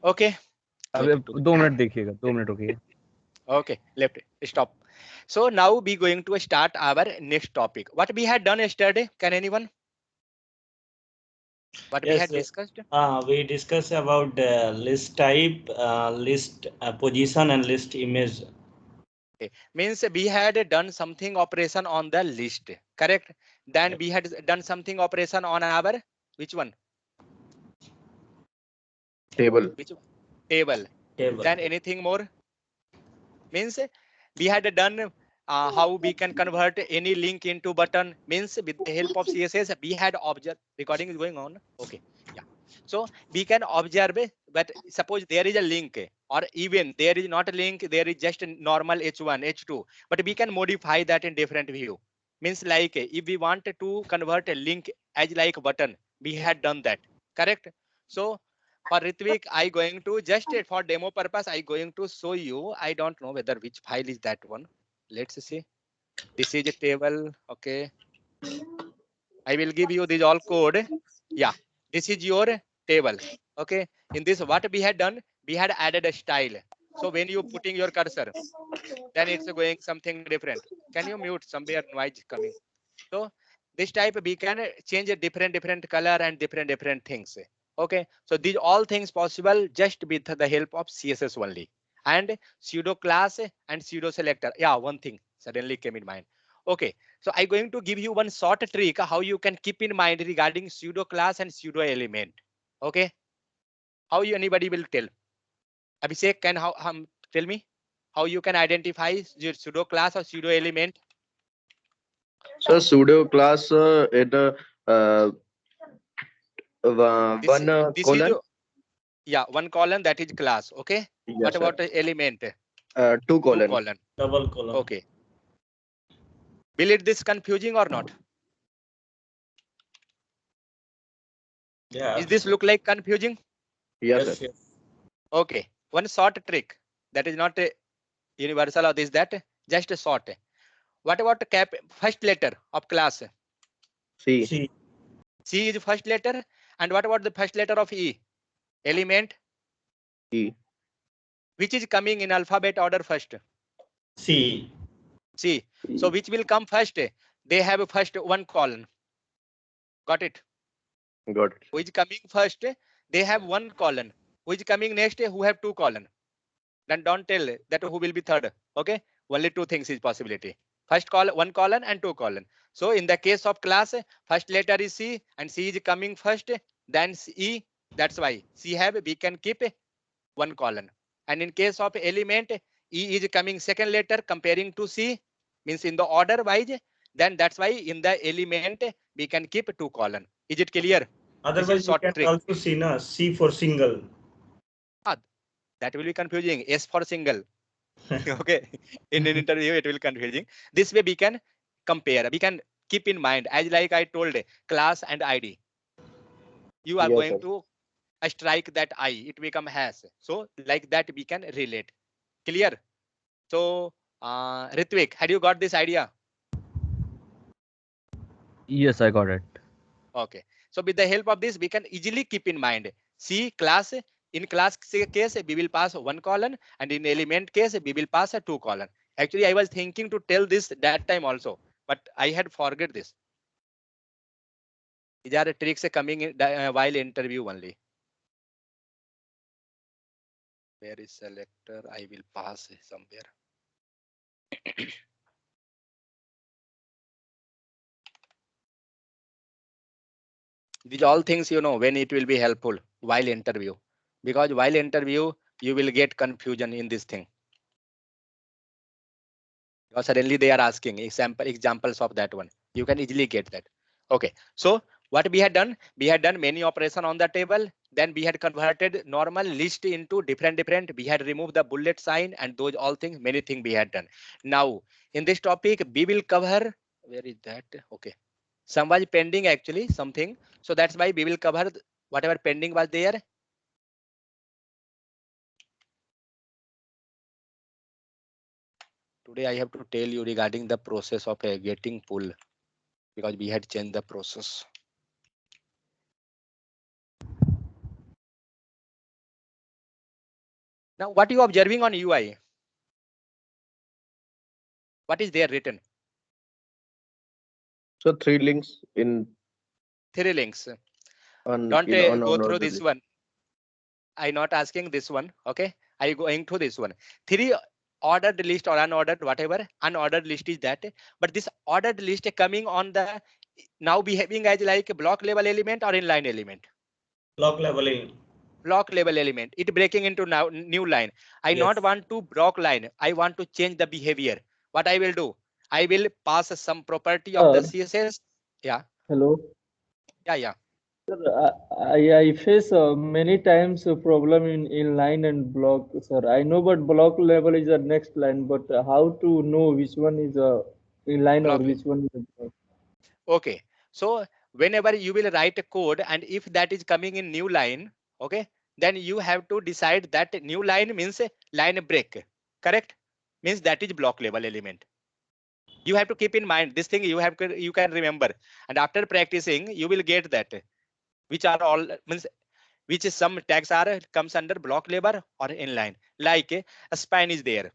Okay. अब 2 minute देखिएगा, 2 minute रुकिए. Okay, left, stop. So now we going to start our next topic. What we had done yesterday, can anyone? What we Yes, had discussed? we discussed about list type, list position, and list image. Okay. Means we had done something operation on the list, correct? Then we had done something operation on our, which one? Table. Which one? Table. Table. Then anything more? Means we had done how we can convert any link into button. Means with the help of CSS, we had observed. Recording is going on. Okay. Yeah. So we can observe, but suppose there is a link, or even there is not a link, there is just a normal H1, H2, but we can modify that in different view. Means like if we want to convert a link as like button, we had done that. Correct. So for Ritvik, I going to just for demo purpose, I going to show you. I don't know whether which file is that one. Let's see. This is a table. Okay. I will give you this all code. Yeah. This is your table. Okay. In this, what we had done, we had added a style. So when you putting your cursor, then it's going something different. Can you mute somewhere noise coming? So this type we can change a different color and different things. Okay, so these all things possible just with the help of CSS only, and pseudo class and pseudo selector. Yeah, one thing suddenly came in mind. Okay, so I'm going to give you one short trick how you can keep in mind regarding pseudo class and pseudo element. Okay, how you anybody will tell? Abhishek, can how tell me how you can identify your pseudo class or pseudo element? So pseudo class This one this is colon. yeah, one column, that is class. Okay. What Yes, sir. about the element? 2 Two colon. column. Double column. Okay. Will it this confusing or not? Yeah. Is this look like confusing? Yes, Yes, sir. yes. Okay. One short trick that is not a universal or this that, just a short. What about the cap first letter of class? C. C. C is first letter. And what about the first letter of E? Element. E. Which is coming in alphabet order first? C. C. So which will come first? They have first one column. Got it? Got it. Who is coming first? They have one column. Who is coming next? Who have two column? Then don't tell that who will be third. Okay, only two things is possibility. First column, one column and two column. So in the case of class, first letter is C and C is coming first, then E. That's why C have we can keep one column. And in case of element, E is coming second letter comparing to C, means in the order wise. Then that's why in the element we can keep two column. Is it clear? This is Otherwise, we short can trick. also see na C for single. Ah, that will be confusing. S for single. Okay, in an interview it will confusing. This way we can compare. We can keep in mind as like I told class and ID. You are Yes, going sir. to strike that I. It become has. So like that we can relate. Clear? So Ritvik, had you got this idea? Yes, I got it. Okay. So with the help of this, we can easily keep in mind. See class, in class case, we will pass one column, and in element case, we will pass a two column. Actually, I was thinking to tell this that time also, but I had forget this. These are the tricks coming in while interview only. Where is selector? I will pass somewhere. These all things, you know, when it will be helpful while interview, because while interview you will get confusion in this thing. Because suddenly they are asking examples of that one. You can easily get that. Okay. So what we had done many operation on the table. Then we had converted normal list into different. We had removed the bullet sign and those all things, many things we had done. Now in this topic we will cover, where is that? Okay. Some was pending actually, something. So that's why we will cover whatever pending was there. Today I have to tell you regarding the process of getting pull, because we had changed the process. Now, what you observing on UI? What is there written? So three links in 3 links. on Don't in on go on through order this list. one. I'm not asking this one. Okay, I going to this one. 3 ordered list or unordered, whatever. Unordered list is that. But this ordered list coming on the now behaving as like a block level element or inline element. Block leveling. Block level element. It breaking into now new line. I Yes. not want to block line. I want to change the behavior. What I will do? I will pass some property of the CSS. Yeah, Hello. yeah. Sir, I face many times a problem in line and block, sir. I know, but block level is the next line, but how to know which one is in line or Block. which one is block? Okay. So whenever you will write a code and if that is coming in new line, okay, then you have to decide that new line means a line break, correct? Means that is block level element. You have to keep in mind this thing you can remember. And after practicing, you will get that which are all means which is some tags are comes under block level or inline. Like a span is there.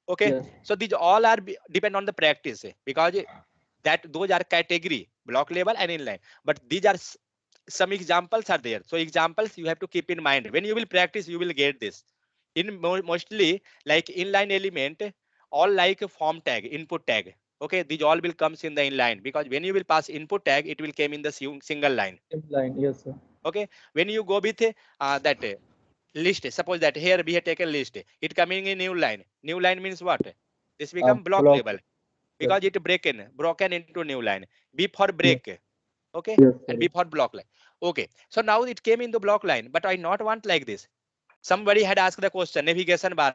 Okay. Yes. So these all are depend on the practice because that those are category block level and inline, but these are some examples are there. So examples you have to keep in mind. When you will practice, you will get this. In mostly like inline element, all like a form tag, input tag. Okay, these all will comes in the inline because when you will pass input tag, it will came in the single line. Same line, yes, sir. Okay, when you go with that list, suppose that here we have taken list, it coming in new line. New line means what? This become block Block. level Yes. because it broken into new line. B for Yes. break. Okay, Yes, and sir. B for block line. Okay, so now it came in the block line, but I not want like this. Somebody had asked the question navigation bar.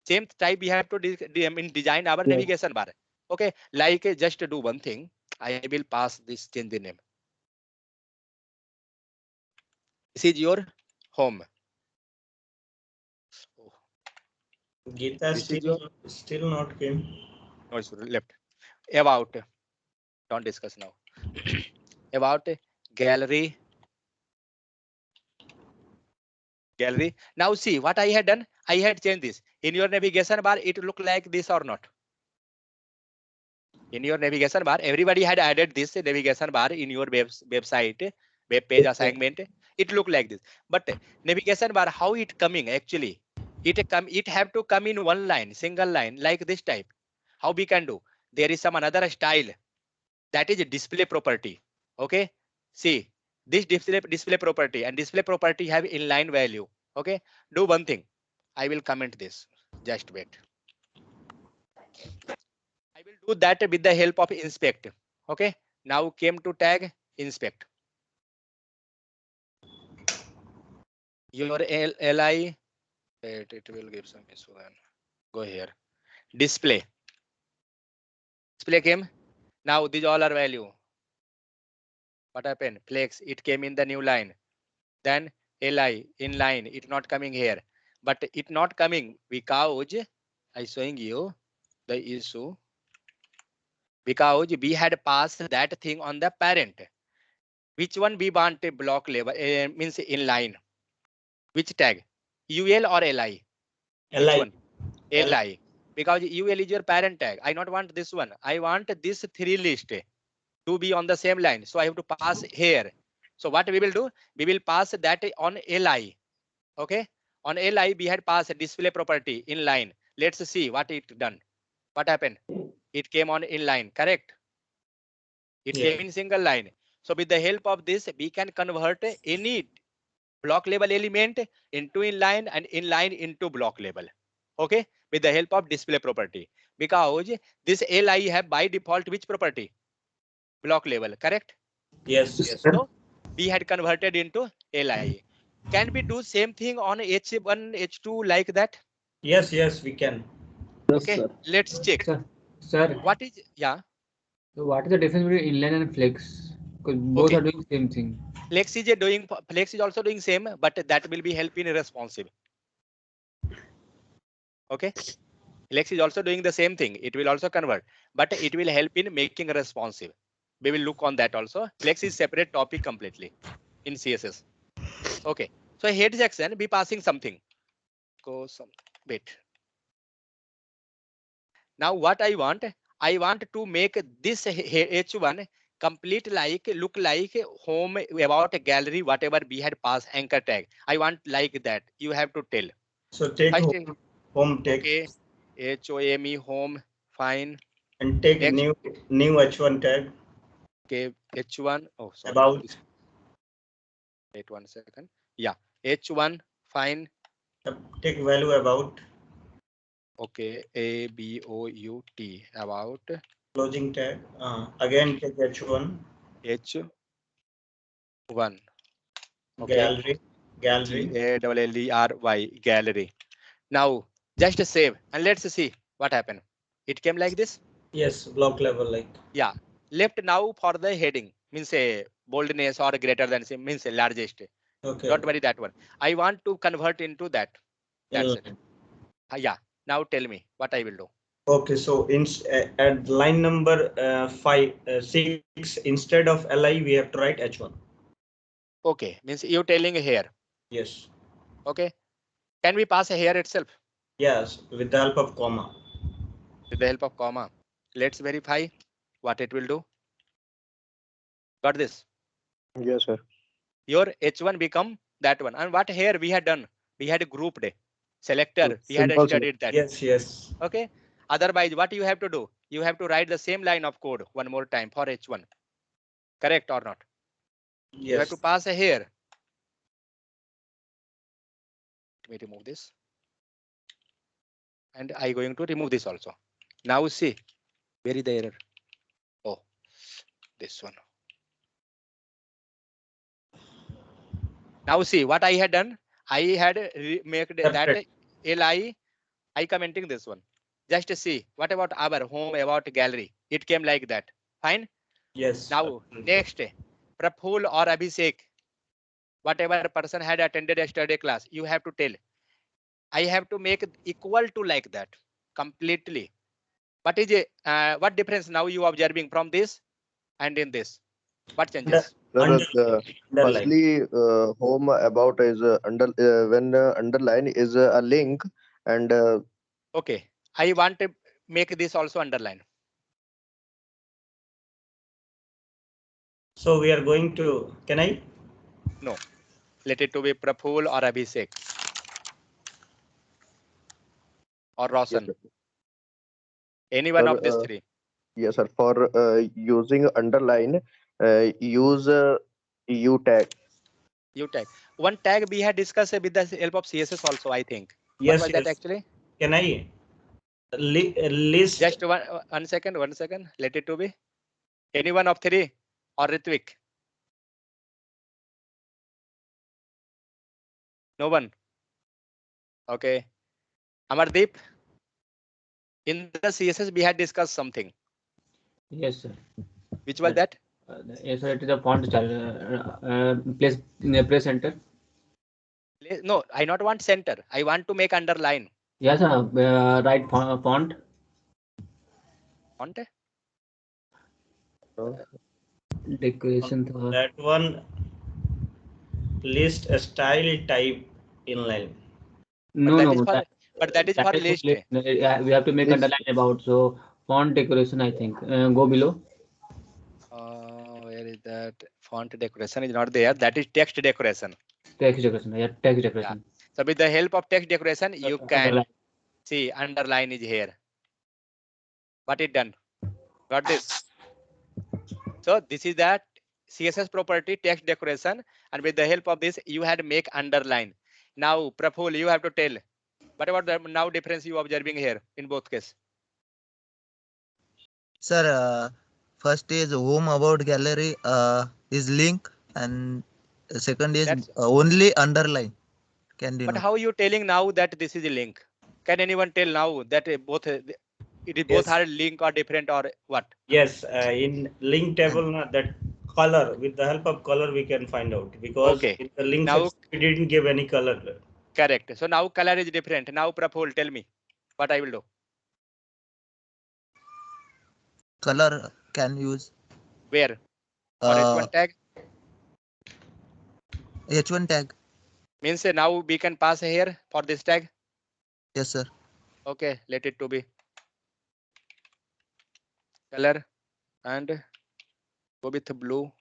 Same type we have to design our Yes. navigation bar. Okay, like just do one thing. I will pass this change the name. This is your home. Oh, Gita this is your still not came. no, it's left. About don't discuss now. About gallery. Now see what I had done. I had changed this. In your navigation bar, it look like this or not? In your navigation bar, everybody had added this navigation bar in your website, web page assignment. It look like this. But navigation bar, how it coming actually? It have to come in one line, single line, like this type. How we can do? There is some another style that is a display property. Okay. See this display property and display property have inline value. Okay. Do one thing. I will comment this. Just wait. I will do that with the help of inspect. Okay. Now came to tag inspect. Your li it will give some issue then. Go here. Display. Display came. Now these all are value. What happened? Flex. It came in the new line. Then li inline. It not coming here. But it not coming because I showing you the issue because we had passed that thing on the parent. Which one we want a block level means inline? Which tag? UL or LI? Which Li. one? LI. Because UL is your parent tag. I not want this one. I want this 3 list to be on the same line. So I have to pass here. So what we will do? We will pass that on LI. Okay. On LI, we had passed display property in line. Let's see what it done. What happened? It came on inline, correct? It Yeah. came in single line. So with the help of this, we can convert any block level element into inline and inline into block level. Okay, with the help of display property. Because this li have by default which property? Block level, correct? Yes. Yes. So we had converted into li. Can we do same thing on h1 h2 like that? Yes. Yes. We can. Yes, Okay, sir. let's check. Sir, What is so what is the difference between inline and flex? Because both okay, are doing same thing. flex is also doing same, but that will be help in responsive. Okay, flex is also doing the same thing. It will also convert, but it will help in making responsive. We will look on that also. Flex is separate topic completely in CSS. Okay, so head section be passing something. go some bit. Now what I want to make this H1 complete like look like home about a gallery, whatever we had passed anchor tag. I want like that. You have to tell. So take First, home text. okay, HOME home, fine. And take Next. new H1 tag. Okay, H1. Oh, sorry. About. Wait 1 second. Yeah, H1, fine. Take value about. Okay, ABOUT about. Closing tag. Again take H1. H1. Okay. Gallery. GALLERY, gallery. Now just save and let's see what happened. It came like this. Yes, block level like. Yeah. Left now for the heading means a boldness or greater than means a largest. Okay. Don't worry that one. I want to convert into that. That's it. Yeah. Now tell me what I will do. Okay, so at line number 6 instead of li we have to write h1. Okay, means you telling here. Yes. Okay. Can we pass here itself? Yes, with the help of comma. With the help of comma. Let's verify what it will do. Got this? Yes, sir. Your H1 become that one. And what here we had done? We had grouped selector. We had Simple studied that. Yes. Okay. Otherwise, what you have to do? You have to write the same line of code one more time for H1. Correct or not? Yes. You have to pass here. Let me remove this. And I going to remove this also. Now see, where is the error? Oh, this one. Now see what I had done. I had made that li. I commenting this one. Just to see what about our home, about gallery. It came like that. Fine. Yes. Now next, Praful or Abhishek, whatever person had attended yesterday class, you have to tell. I have to make it equal to like that completely. What is what difference now you observing from this and in this? What changes? Firstly, home about is when underline is a link and Okay, I want to make this also underline. So we are going to, can I? No, let it to be Praful or Abhishek or Roshan. yes, Any one sir, of these three. yes, sir. For using underline, use U tag. U tag. One tag we had discussed with the help of CSS also, I think. Yes. What was that actually? Can I? List. Just one second. Let it to be. Any one of three or Ritvik? No one. Okay. Amardeep, in the CSS we had discussed something. Yes, sir. Which was that? Yes, sir. It is a font place in a place center. No, I not want center. I want to make underline. Yes, sir. Right font. Font? Decoration. That one. List a style type inline. No, but that no. is for, but that is for list. We have to make underline about. So font decoration, I think. Go below. Where is that? Font decoration is not there. That is text decoration. Text decoration. Yeah, text decoration. Yeah. So with the help of text decoration, you can underline. see underline is here. What it done? Got this? So this is that CSS property text decoration, and with the help of this, you had make underline. Now, Praful, you have to tell. What about the now difference you observing here in both cases? Sir, first is home about gallery is link and second is only underline. Can But denote. how you telling now that this is a link? Can anyone tell now that both it is both are link or different or what? Yes, in link table that color, with the help of color we can find out, because in the link Now we didn't give any color. Correct. So now color is different. Now Praful, tell me what I will do. Color can use. Where? For H1 tag? H1 tag. Means now we can pass here for this tag. Yes, sir. Okay, let it to be color and go with blue.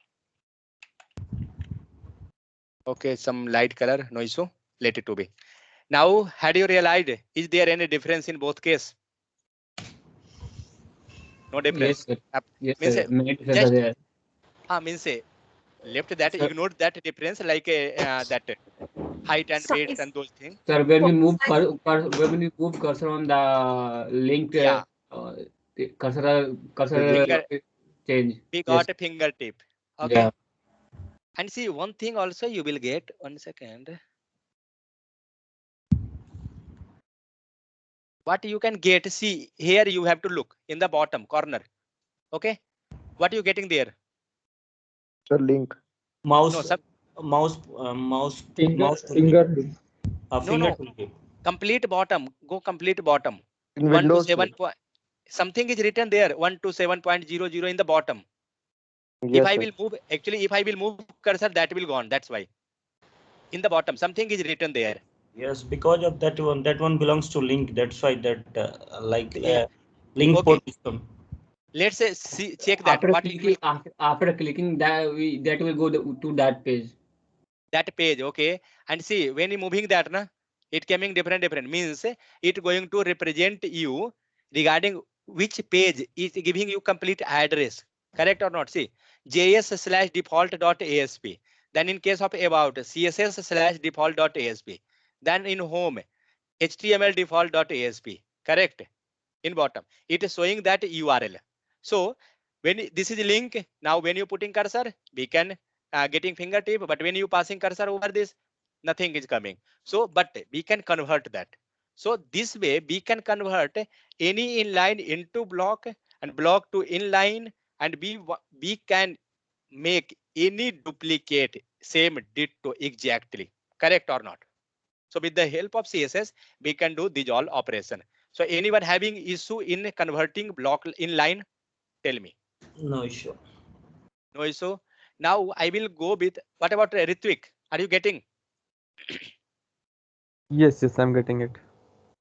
Okay, some light color, no issue. Let it to be. Now, had you realized, is there any difference in both case? No Yes, difference. sir. Yes, Means sir. Many differences are just there. means left that, Sir, ignored that difference like that height and weights Size. and those things. sir, when we Font move size. when we move cursor on the link, Yeah, the cursor finger. change. We Yes. got a fingertip. Yeah. Okay, and see one thing also you will get. 1 second. What you can get? See here you have to look in the bottom corner. Okay, what you getting there? Sir, link. No, Mouse, some Finger mouse tooltip, finger. no finger no. tooltip. Complete bottom. Go complete bottom. In One to Windows, sir. seven point. Something is written there. 1 to 7.00 in the bottom. If Yes, I sir. will move, actually, if I will move cursor, that will go on. That's why. In the bottom, something is written there. Yes, because of that one belongs to link. That's why that like Yeah. link Okay. position. Let's say see check that. What it will After clicking that, that will go to that page. that page. Okay. And see when you moving that, na, it coming different means it going to represent you regarding which page is giving you complete address. Correct or not? See js/default.asp. Then in case of about css/default.asp. Then in home html default.asp. Correct. In bottom it is showing that url. So when this is link, now when you putting cursor we can getting fingertip, but when you passing cursor over this nothing is coming. So but we can convert that. So this way we can convert any inline into block and block to inline, and we can make any duplicate same ditto exactly. Correct or not? So with the help of CSS, we can do these all operation. So anyone having issue in converting block in line, tell me. No issue. No issue. Now I will go with what about Ritvik? Are you getting? Yes, yes, I'm getting it.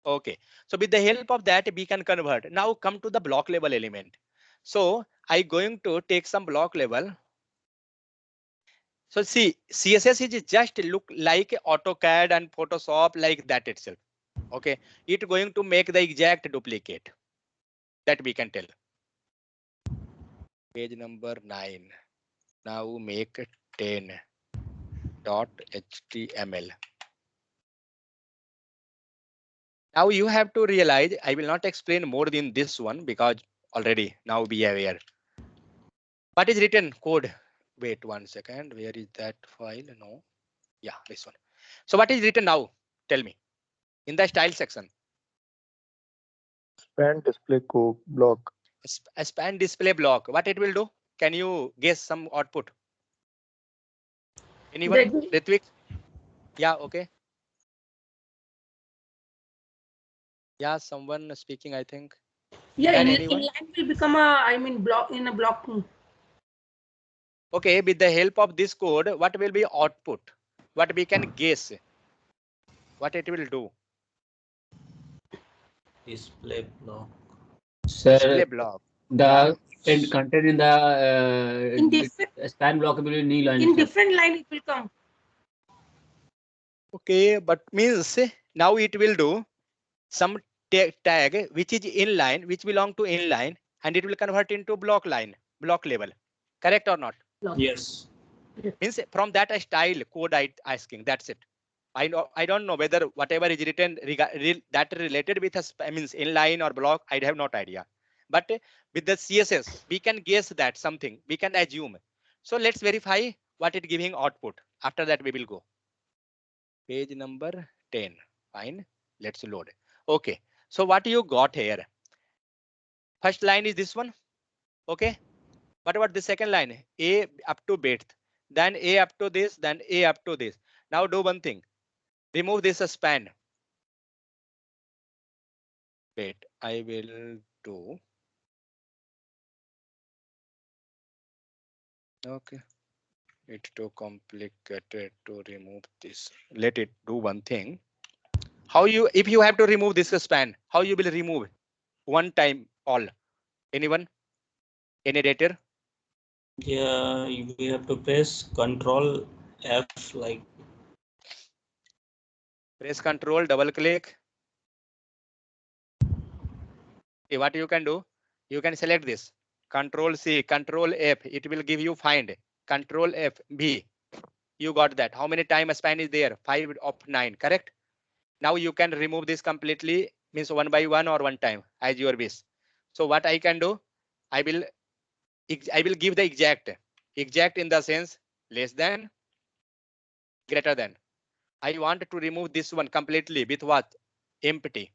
Okay. So with the help of that, we can convert. Now come to the block level element. So I going to take some block level. So see, CSS is just look like AutoCAD and Photoshop like that itself. Okay. It going to make the exact duplicate that we can tell. Page number 9. Now make 10.html. Now you have to realize I will not explain more than this one because already now be aware. What is written code? Wait 1 second. Where is that file? No. Yeah, this one. So what is written now? Tell me. In the style section. Span display block. A span display block. What it will do? Can you guess some output? Anyone? The, Ritvik? Yeah, okay. Yeah, someone speaking, I think. yeah, Can anyone? inline will become a, I mean, block in a block. Okay, with the help of this code, what will be output? What we can guess? What it will do? Display block. Display Sir, block. Yeah. the content in In different the span block will be new line, in sir. different line it will come. Okay, but means now it will do some tag which is inline, which belong to inline, and it will convert into block line, block level. Correct or not? Block. Yes. Means from that style code I asking. That's it. I don't know whether whatever is written that related with us means inline or block. I have not idea. But with the CSS, we can guess that something. We can assume. So let's verify what it giving output. After that we will go. Page number 10. Fine. Let's load. Okay. So what you got here? First line is this one. Okay. What about the second line? A up to bit. Then A up to this. Then A up to this. Now do one thing. Remove this span. Wait. I will do. Okay. It's too complicated to remove this. Let it do one thing. How you, if you have to remove this span, how you will remove one time all? Anyone? Any dater? Yeah, we have to press Control F like. Press Control, double click. Okay, what you can do? You can select this. Control C, Control F. It will give you find. Control F B. You got that. How many time span is there? 5 of 9. Correct. Now you can remove this completely. Means one by one or one time as your wish. So what I can do? I will give the exact. Exact in the sense less than, greater than. I want to remove this one completely with what? Empty.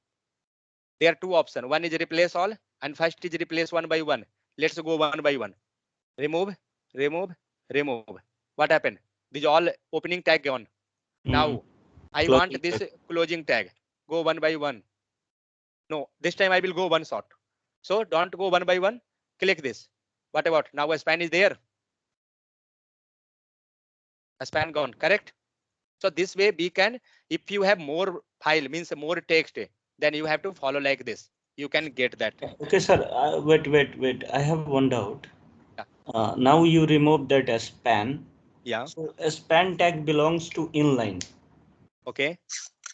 There are two options. One is replace all and first is replace one by one. Let's go one by one. Remove, remove, remove. What happened? These all opening tag gone. Now I want this closing tag. Go one by one. No, this time I will go one shot. So don't go one by one. Click this. What about now? A span is there. A span gone. Correct. So this way we can, if you have more file, means more text, then you have to follow like this. You can get that. Okay, sir. Wait. I have one doubt. Yeah. Now you remove that span. Yeah. So a span tag belongs to inline. Okay.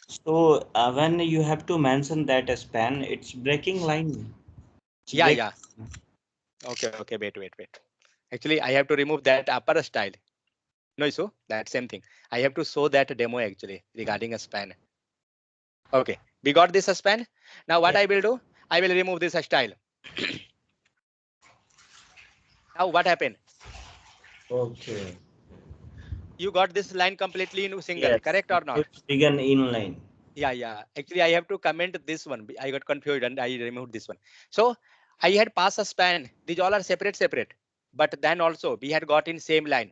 So when you have to mention that a span, it's breaking line. It's Yeah. break. Yeah. Okay. Wait. Actually, I have to remove that upper style. No issue. That same thing. I have to show that demo actually regarding a span. Okay. We got this span. Now what I will do? I will remove this style. Now what happened? Okay. You got this line completely in single, Yes. correct or not? It's begin inline. Yeah. Actually, I have to comment this one. I got confused and I removed this one. So I had passed a span. These all are separate. But then also we had got in same line.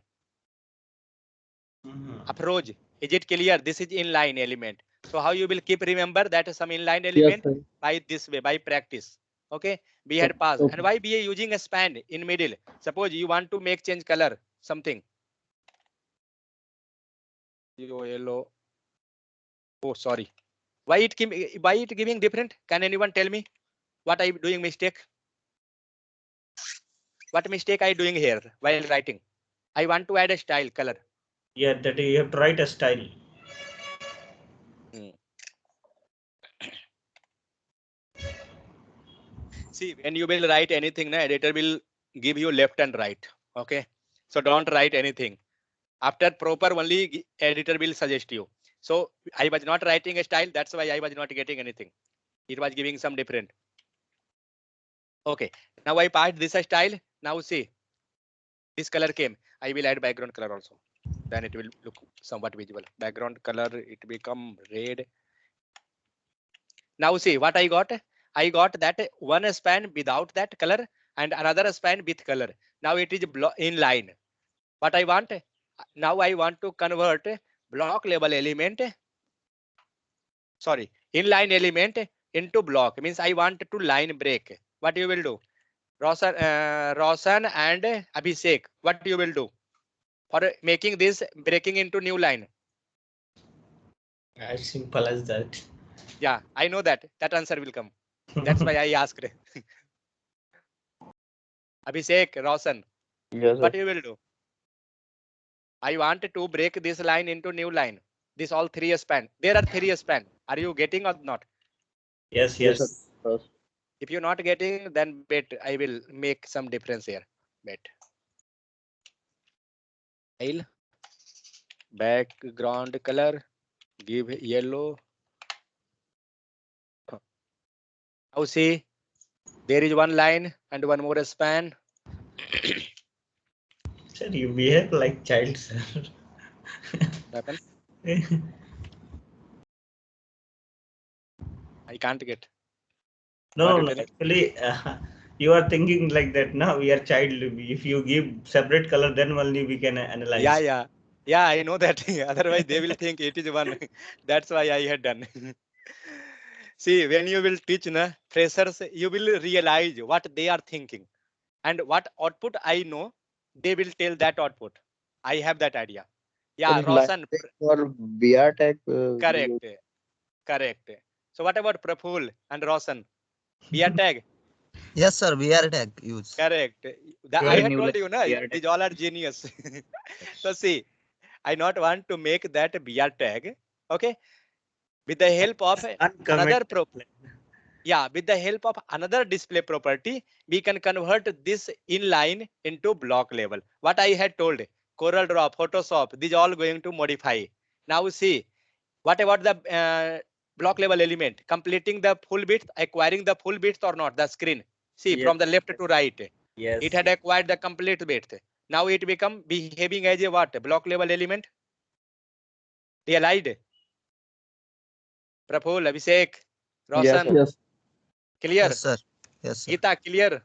Approach. Is it clear? This is inline element. So how you will keep remember that some inline element? Yes, sir. By this way, by practice. Okay. We had passed. Okay. And why we are using a span in middle? Suppose you want to make change color something. Yellow. Oh, sorry. Why it giving different? Can anyone tell me what I doing mistake? What mistake I doing here while writing? I want to add a style color. Yeah, that you have to write a style. See, when you will write anything, editor will give you left and right. Okay. So don't write anything. After proper only editor will suggest you. So I was not writing a style. That's why I was not getting anything. It was giving some different. Okay. Now I passed this style. Now see, this color came. I will add background color also. Then it will look somewhat visible. Background color, it become red. Now see what I got. I got that one span without that color and another span with color. Now it is in line. What I want now, I want to convert block level element. Sorry, inline element into block. Means I want to line break. What you will do? Roshan and Abhishek. What you will do for making this breaking into new line? As simple as that. Yeah, I know that answer will come. That's why I asked. Abhishek, Roshan, Yes, sir. what you will do? I want to break this line into new line. This all three span. There are three span. Are you getting or not? Yes. Yes, sir. Yes. If you're not getting, then wait. I will make some difference here. Wait. Style, background color, give yellow. Now see, there is one line and one more span. Sir, you behave like child, sir. Happen. I can't get. No. Actually, you are thinking like that. Now we are child. If you give separate color, then only we can analyze. Yeah. I know that. Otherwise, they will think it is one. That's why I had done. See, when you will teach freshers, you will realize what they are thinking and what output I know. They will tell that output. I have that idea. Yeah, In line Roshan. break or BR tag, Correct. Correct. So what about Praful and Roshan? BR tag. Yes, sir. VR tag use. Correct. I Very had new told like you, na, BR tag. these all are genius. So see, I not want to make that BR tag. Okay. With the help of another with the help of another display property, we can convert this inline into block level. What I had told, Corel Draw, Photoshop, these all going to modify. Now see, what about the block level element? Completing the full width, acquiring the full width or not, the screen. See, Yes. from the left to right, Yes. it had acquired the complete width. Now it become behaving as a what? Block level element? Realized? Praful, Abhishek, Yes, Roshan, sir. Yes. clear? Yes, sir. Yes, sir. Geeta, clear?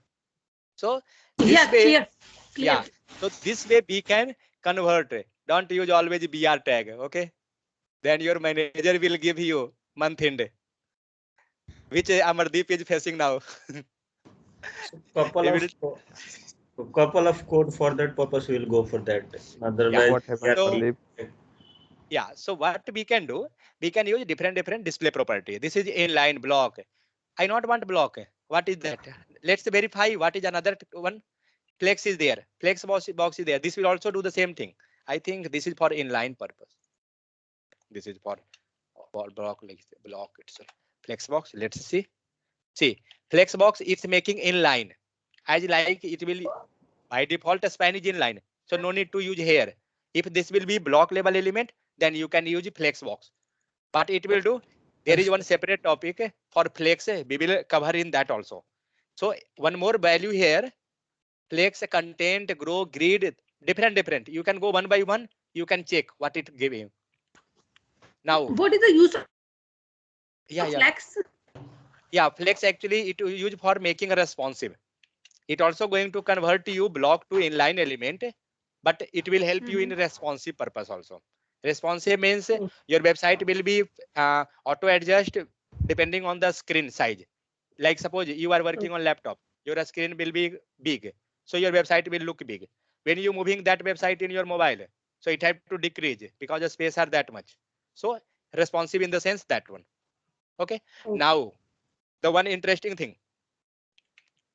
So this Yeah, way, clear. Clear. yeah. So this way we can convert. Don't use always BR tag, okay? Then your manager will give you month end, which Amardeep is facing now. So He will, couple of code for that purpose we will go for that. yeah. Otherwise, What we happened, are So Pradeep? yeah. So what we can do, we can use different display property. This is inline block. I not want block. What is that? Let's verify what is another one. Flex is there. Flex box is there. This will also do the same thing. I think this is for inline purpose. This is for block itself. Flex box. Let's see. See, flex box it's making inline. As like it will by default span is inline. So no need to use here. If this will be block level element, then you can use flex box. But it will do. There is one separate topic for flex. We will cover in that also. So one more value here. Flex content, grow, grid, different. You can go one by one. You can check what it giving. Now, What is the use of yeah. flex? Yeah, flex actually it use for making a responsive. It also going to convert you block to inline element, but it will help you in responsive purpose also. Responsive means your website will be auto adjust depending on the screen size. Like suppose you are working on laptop, your screen will be big, so your website will look big. When you moving that website in your mobile, so it have to decrease because the space are that much. So responsive in the sense that one. Okay. Now the one interesting thing.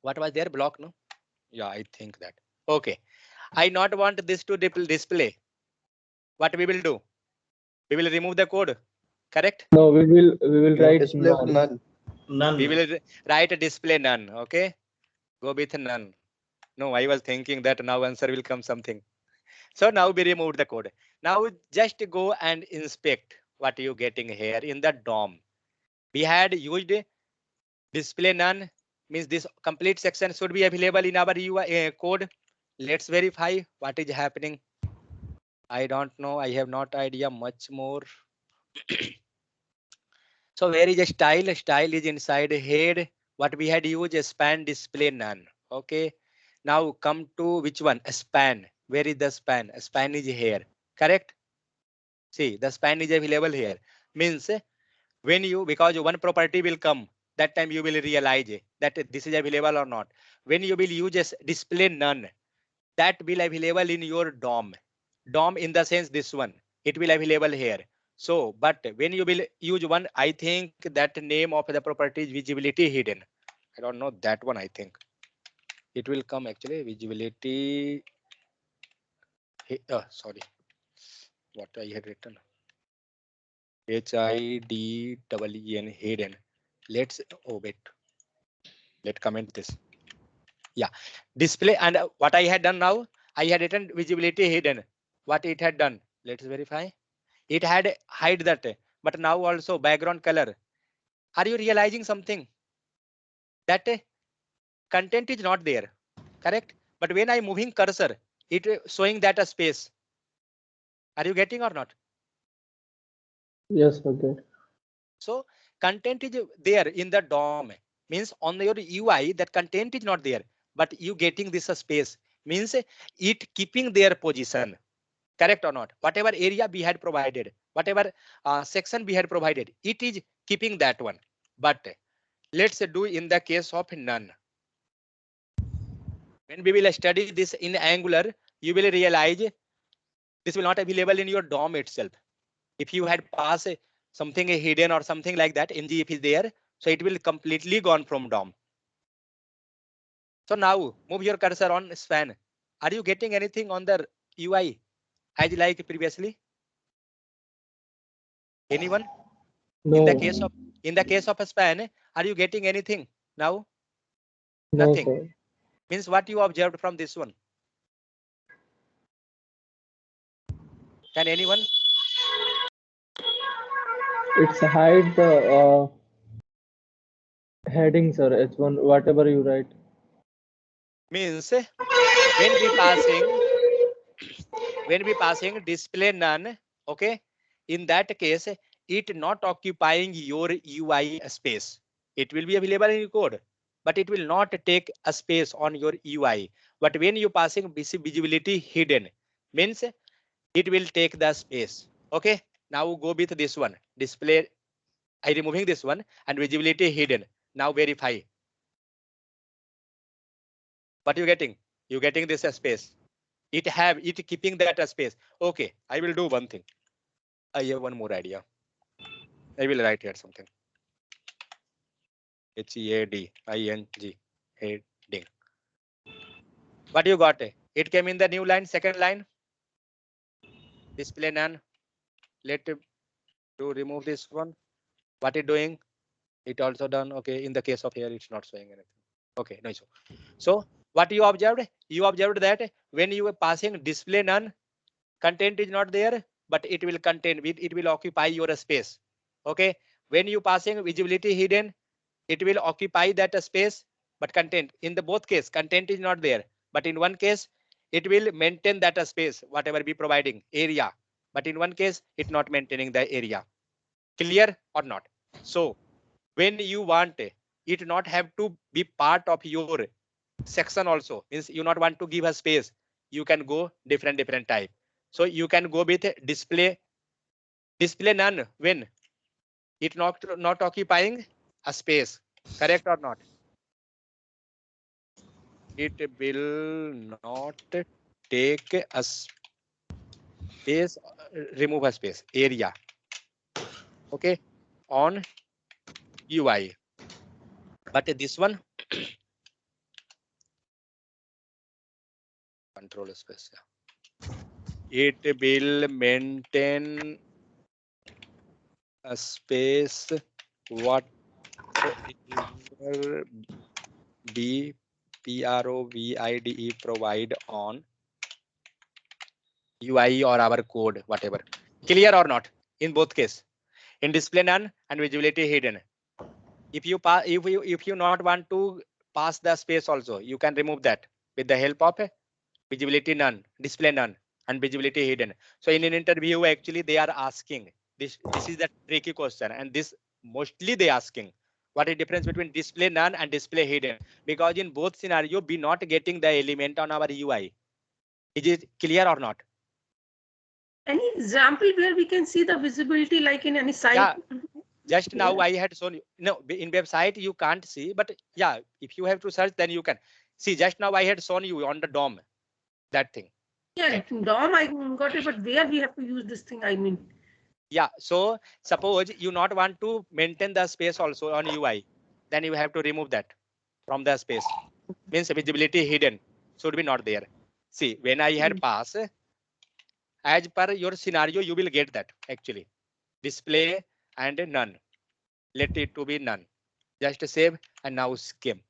What was their block? No. Yeah, I think that. Okay. I not want this to display. What we will do? We will remove the code. Correct? No, we will No write display, none. none. none. We will write a display none. Okay. Go with none. No, I was thinking that now answer will come something. So now we removed the code. Now just go and inspect what you getting here in the DOM. We had used display none, means this complete section should be available in our UI code. Let's verify what is happening. I don't know. I have not idea much more. So where is a style? Style is inside head. What we had used a span display none. Okay. Now come to which one? A span. Where is the span? A span is here. Correct. See, the span is available here. Means when you, because one property will come, that time you will realize that this is available or not. When you will use a display none, that will available in your DOM. DOM in the sense this one, it will available here. So, but when you will use one, I think that name of the property is visibility hidden. I don't know that one. I think it will come actually visibility. Sorry, what I had written. HIDEN hidden. Let's wait. Let's comment this. Yeah, display and what I had done now, I had written visibility hidden. What it had done? Let's verify. It had hide that, but now also background color. Are you realizing something? That content is not there, correct? But when I'm moving cursor, it showing that a space. Are you getting or not? Yes, okay. So content is there in the DOM. Means on your UI that content is not there, but you getting this space means it keeping their position. Correct or not? Whatever area we had provided, whatever section we had provided, it is keeping that one. But let's do in the case of none. When we will study this in Angular, you will realize this will not available in your DOM itself. If you had passed something hidden or something like that, ng if is there, so it will completely gone from DOM. So now move your cursor on span. Are you getting anything on the UI as like previously? Anyone? No. In the case of a span, are you getting anything now? No, Nothing. sir. Means what you observed from this one? Can anyone? It's hide the heading, sir. H1, whatever you write. Means when we passing display none, okay, in that case it not occupying your UI space. It will be available in your code, but it will not take a space on your UI. But when you passing visibility hidden, means it will take the space. Okay, now go with this one, display. I removing this one and visibility hidden. Now verify. What you getting? You getting this space. It keeping that space. Okay, I will do one thing. I have one more idea. I will write here something. HEADING heading. What you got? It came in the new line, second line. Display none. Let to remove this one. What it doing? It also done. Okay, in the case of here, it's not showing anything. Okay, no issue. So what you observed? You observed that when you are passing display none, content is not there, but it will contain, it will occupy your space. Okay, when you passing visibility hidden, it will occupy that space, but content in the both case content is not there, but in one case it will maintain that space whatever be providing area, but in one case it not maintaining the area. Clear or not? So when you want it not have to be part of your section also, means you not want to give a space, you can go different type. So you can go with display none when it not occupying a space. Correct or not? It will not take a space, remove a space area. Okay, on UI. But this one control space. It will maintain a space whatever be PROVIDE provide on UI or our code, whatever. Clear or not? In both case, in display none and visibility hidden. If you not want to pass the space also, you can remove that with the help of visibility none, display none, and visibility hidden. So in an interview, actually they are asking this. This is the tricky question, and this mostly they asking what is difference between display none and display hidden, because in both scenario we not getting the element on our UI. Is it clear or not? Any example where we can see the visibility like in any site? Yeah, just now I had shown you. No, in website you can't see, but yeah, if you have to search, then you can see. Just now I had shown you on the DOM that thing. Yeah, DOM I got it, but where we have to use this thing, I mean. Yeah, so suppose you not want to maintain the space also on UI, then you have to remove that from the space. Means visibility hidden should be not there. See, when I had pass, as per your scenario, you will get that actually. Display and none. Let it to be none. Just save and now skim.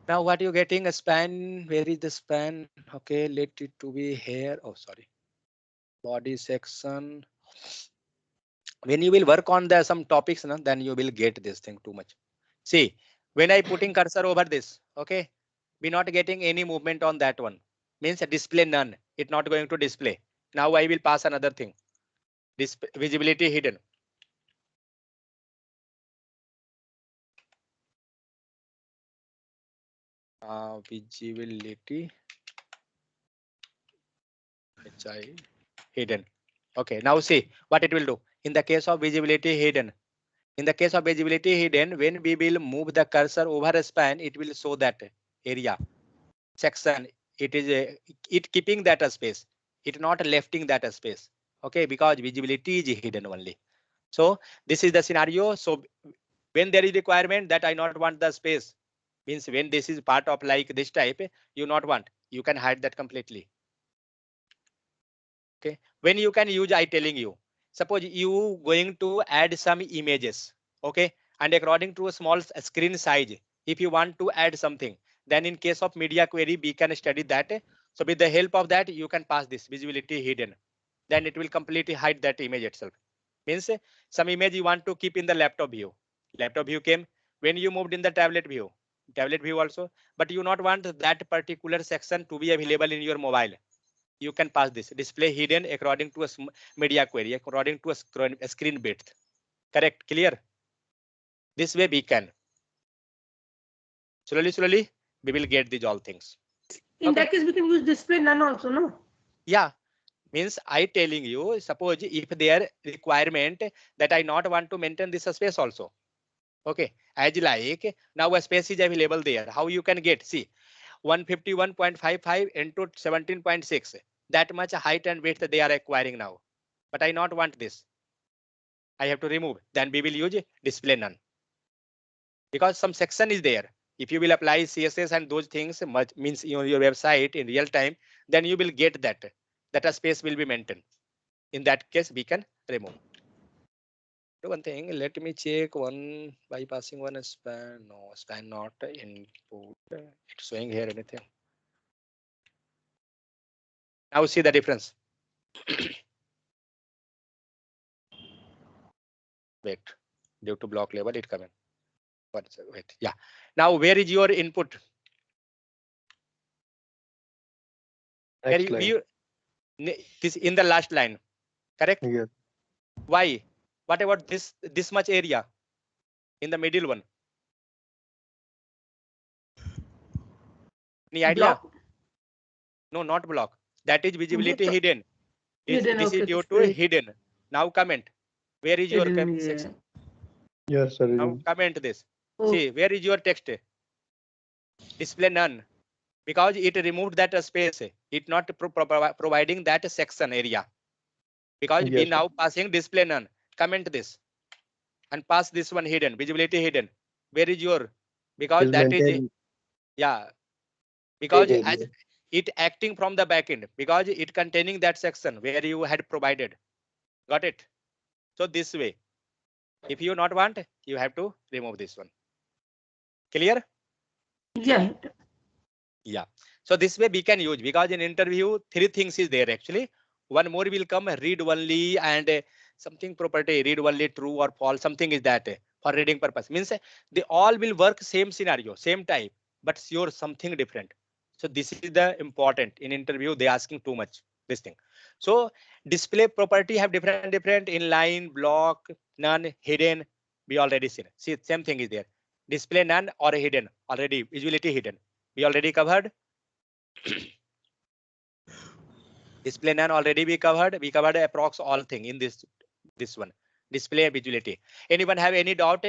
Now what you getting a span? Where is the span? Okay, let it to be here. Oh, sorry. Body section. When you will work on the some topics, no, then you will get this thing too much. See, when I putting cursor over this, okay, we not getting any movement on that one. Means a display none. It not going to display. Now I will pass another thing. This visibility hidden. Visibility hidden. Okay, now see what it will do. In the case of visibility hidden, when we will move the cursor over a span, it will show that area section. It is it keeping that a space. It not lefting that a space. Okay, because visibility is hidden only. So this is the scenario. So when there is requirement that I not want the space, means when this is part of like this type, you not want, you can hide that completely. Okay, when you can use, I telling you, suppose you going to add some images, okay, and according to a small screen size, if you want to add something, then in case of media query we can study that. So with the help of that you can pass this visibility hidden, then it will completely hide that image itself. Means some image you want to keep in the laptop view, laptop view came, when you moved in the tablet view also, but you not want that particular section to be available in your mobile, you can pass this display hidden according to a media query, according to a screen width. Correct? Clear? This way we can slowly we will get these all things. In that case, we can use display none also, no? Yeah, means I telling you, suppose if their requirement that I not want to maintain this space also. Okay, as like now a space is available there. How you can get? See, 151.55 into 17.6. That much height and width they are acquiring now. But I not want this. I have to remove. Then we will use display none. Because some section is there. If you will apply CSS and those things much means on your website in real time, then you will get that a space will be maintained. In that case, we can remove. Do one thing. Let me check one bypassing one span. No, span not input. It's showing here anything. Now see the difference. Wait, due to block level, it coming. Wait, yeah. Now where is your input? Next line. This in the last line, correct? Yes. Why? What about this much area in the middle one? Any idea? Block. No, not block. That is visibility hidden. Hidden, This is okay, due to right. hidden. Now comment. Where is your Hidden, yeah. section? Yes, sir. Now comment this. Oh. See, where is your text? Display none. Because it removed that space. It not providing that section area. Because we Yes, sir. now passing display none. Comment this. And pass this one hidden. Visibility hidden. Where is your? Because Is that is, maintained. yeah. Because Area. as it acting from the backend, because it containing that section where you had provided. Got it? So this way, if you not want, you have to remove this one. Clear? Yeah. Yeah. So this way we can use, because in interview, three things is there actually. One more will come, read only, and something property, read only true or false, something is that for reading purpose. Means they all will work same scenario, same type, but sure something different. So this is the important in interview, they asking too much this thing. So display property have different inline, block, none, hidden, we already seen. See, same thing is there. Display none or hidden, already visibility hidden. We already covered. Display none already we covered. We covered approx all thing in this one. Display visibility. Anyone have any doubt?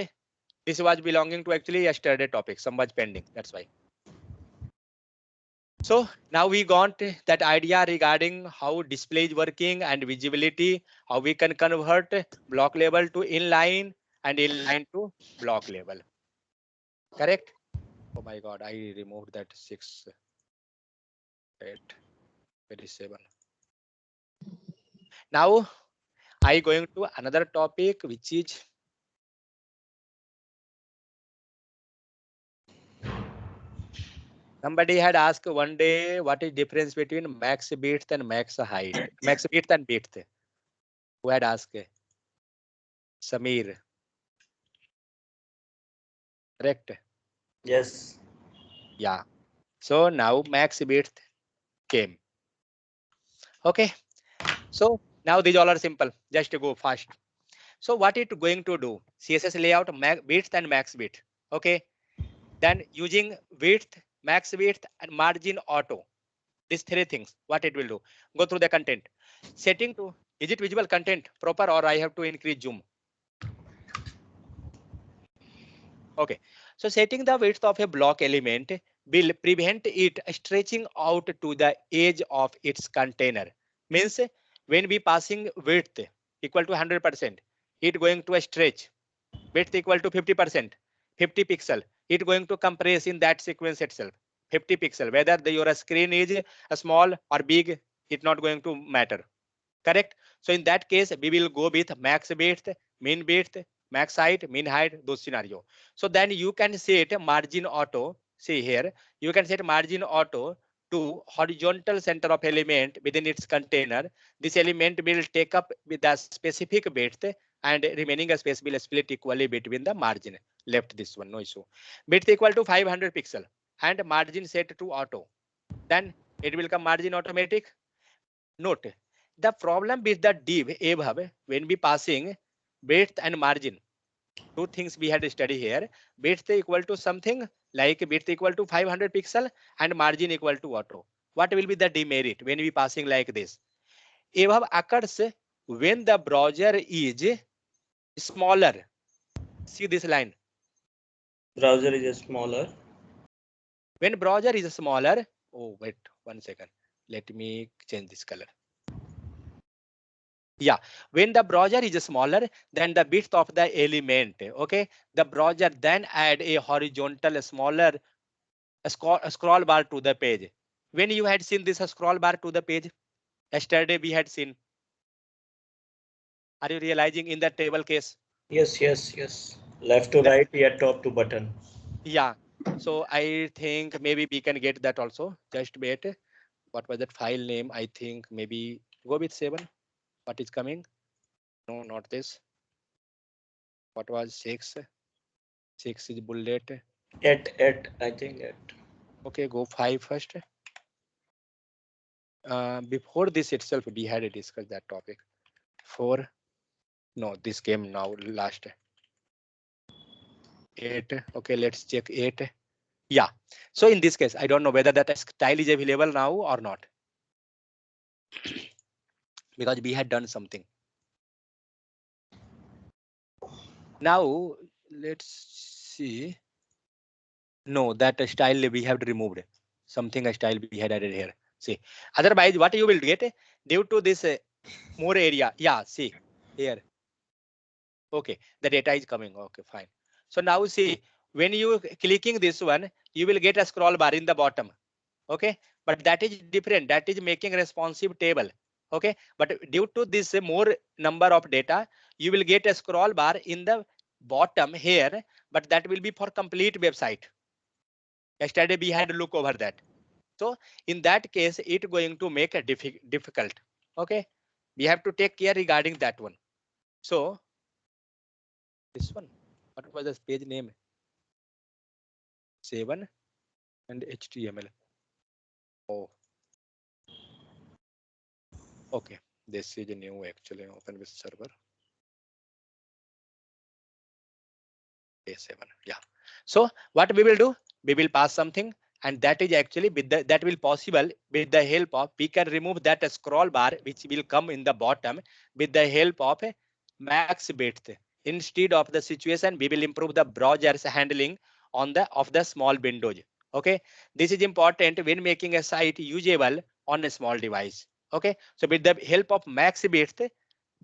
This was belonging to actually yesterday topic. Some was pending. That's why. So now we got that idea regarding how display is working and visibility, how we can convert block level to inline and inline to block level. Correct? Oh my God, I removed that 6, 8, 27. Now I going to another topic, which is somebody had asked one day what is difference between max width and max height, max width and width. Who had asked? Samir. Correct? Yes. Yeah. So now max width came. Okay. So now these all are simple. Just to go fast. So what it going to do? CSS layout width and max width. Okay. Then using width, max width, and margin auto. These three things. What it will do? Go through the content. Setting to, is it visible content proper, or I have to increase zoom? Okay. So setting the width of a block element will prevent it stretching out to the edge of its container. Means when we passing width equal to 100%, it going to a stretch. Width equal to 50%, 50 pixel, it going to compress in that sequence itself. 50 pixel, whether your screen is a small or big, it's not going to matter. Correct? So in that case, we will go with max width, min width, max height, min height, those scenario. So then you can set margin auto. See here, you can set margin auto to horizontal center of element within its container. This element will take up with the specific width, and remaining space will split equally between the margin. Left this one, no issue. Width equal to 500 pixel and margin set to auto. Then it will come margin automatic. Note, the problem with the div above, when we passing width and margin, two things we had to study here. Width equal to something like width equal to 500 pixel and margin equal to auto. What will be the demerit when we passing like this? Above occurs when the browser is smaller. See this line. Browser is smaller. When browser is smaller, oh wait 1 second. Let me change this color. Yeah, when the browser is smaller than the width of the element, okay, the browser then add a horizontal smaller a scroll bar to the page. When you had seen this scroll bar to the page, yesterday we had seen. Are you realizing in the table case? Yes, yes, yes. Left to right, yeah, top to button. Yeah. So I think maybe we can get that also. Just wait. What was that file name? I think maybe go with 7. What is coming? No, not this. What was 6? 6 is bullet. At I think at. Okay, go 5 first. Before this itself, we had discussed that topic. 4. No, this came now last. 8. Okay, let's check 8. Yeah. So in this case, I don't know whether that style is available now or not. Because we had done something. Now let's see. No, that style we have removed. Something a style we had added here. See, otherwise what you will get due to this more area. Yeah, see here. Okay, the data is coming. Okay, fine. So now see, when you clicking this one, you will get a scroll bar in the bottom. Okay, but that is different. That is making responsive table. Okay, but due to this more number of data, you will get a scroll bar in the bottom here, but that will be for complete website. Yesterday we had a look over that. So in that case, it going to make a difficult. Okay, we have to take care regarding that one. So this one, what was the page name? 7 and HTML. Oh, okay. This is a new actually open with server. A7. Yeah. So what we will do? We will pass something, and that is actually with the, that will possible with the help of we can remove that scroll bar which will come in the bottom with the help of a max width. Instead of the situation, we will improve the browser's handling on the of the small windows. Okay, this is important when making a site usable on a small device. Okay, so with the help of max width,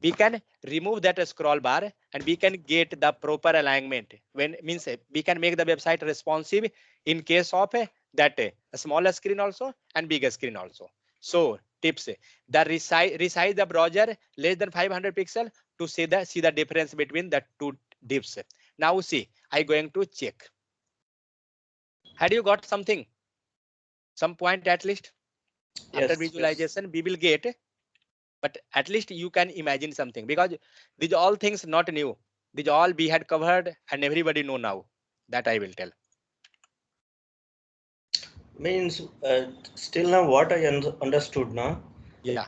we can remove that scroll bar and we can get the proper alignment. When means we can make the website responsive in case of that a smaller screen also and bigger screen also. So tips, the resize the browser less than 500 pixel to see the difference between the two dips. Now see, I going to check. Had you got something? Some point at least? Yes, after visualization, yes. we will get, but at least you can imagine something, because these all things not new. These all we had covered and everybody know now. That I will tell. Means still now what I understood now. Yeah.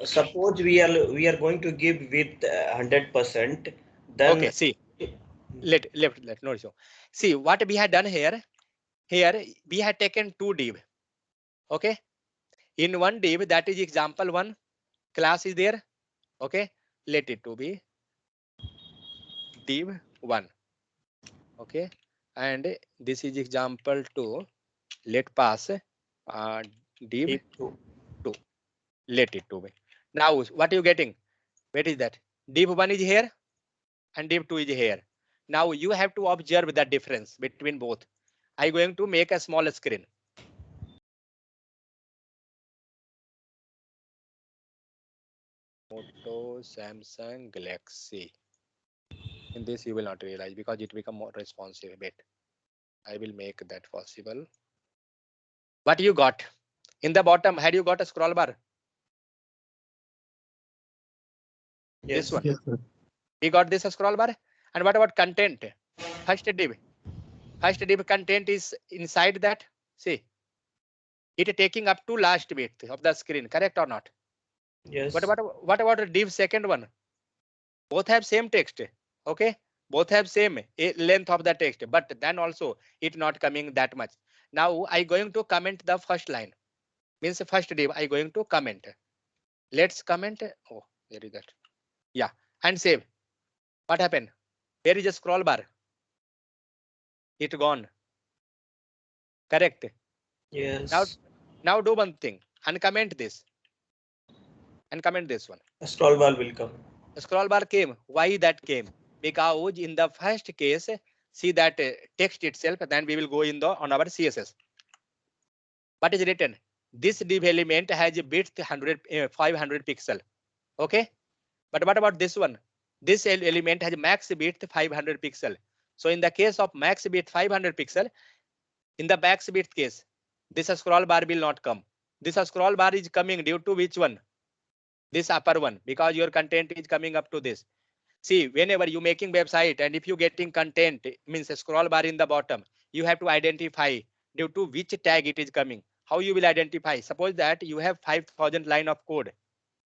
Suppose we are going to give with 100%. Then Okay. See, let no issue. See what we had done here. Here we had taken two div. Okay. In one div, that is example one class is there. Okay. Let it to be div one. Okay. And this is example two. Let pass div two. 2. Let it to be Now what are you getting? What is that? Div 1 is here and div 2 is here. Now you have to observe the difference between both. I'm going to make a small screen. Moto Samsung Galaxy. In this you will not realize because it become more responsive. Wait, I will make that possible. What you got? In the bottom, had you got a scroll bar? Yes. This one. Yes, sir. We got this scroll bar. And what about content? First div. First div content is inside that. See, it taking up to last bit of the screen, correct or not? Yes. What about the div second one? Both have same text. Okay, both have same length of the text, but then also it not coming that much. Now I going to comment the first line. Means first div I going to comment. Let's comment. Oh, there is that. Yeah, and save. What happened? There is a scroll bar. It gone. Correct. Yes. Now do one thing and comment this. And comment this one. A scroll bar will come. A scroll bar came. Why that came? Because in the first case, see that text itself. Then we will go in the on our CSS. What is written? This div element has a width 500 pixel. Okay. But what about this one? This element has max width 500 pixel. So in the case of max width 500 pixel, in the max width case, this scroll bar will not come. This scroll bar is coming due to which one? This upper one, because your content is coming up to this. See, whenever you making website and if you getting content, means a scroll bar in the bottom, you have to identify due to which tag it is coming. How you will identify? Suppose that you have 5,000 line of code.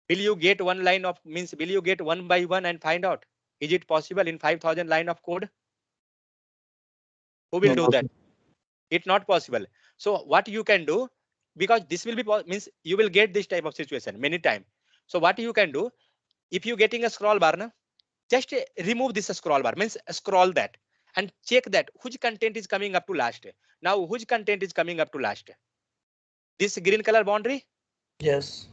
Will you get one line of means will you get one by one and find out? Is it possible in 5,000 line of code? Who will do that? It's not possible. So what you can do, because this will be means you will get this type of situation many times. So what you can do, if you getting a scroll bar, na, just remove this scroll bar, means scroll that and check that which content is coming up to last. Now which content is coming up to last? This green color boundary. Yes.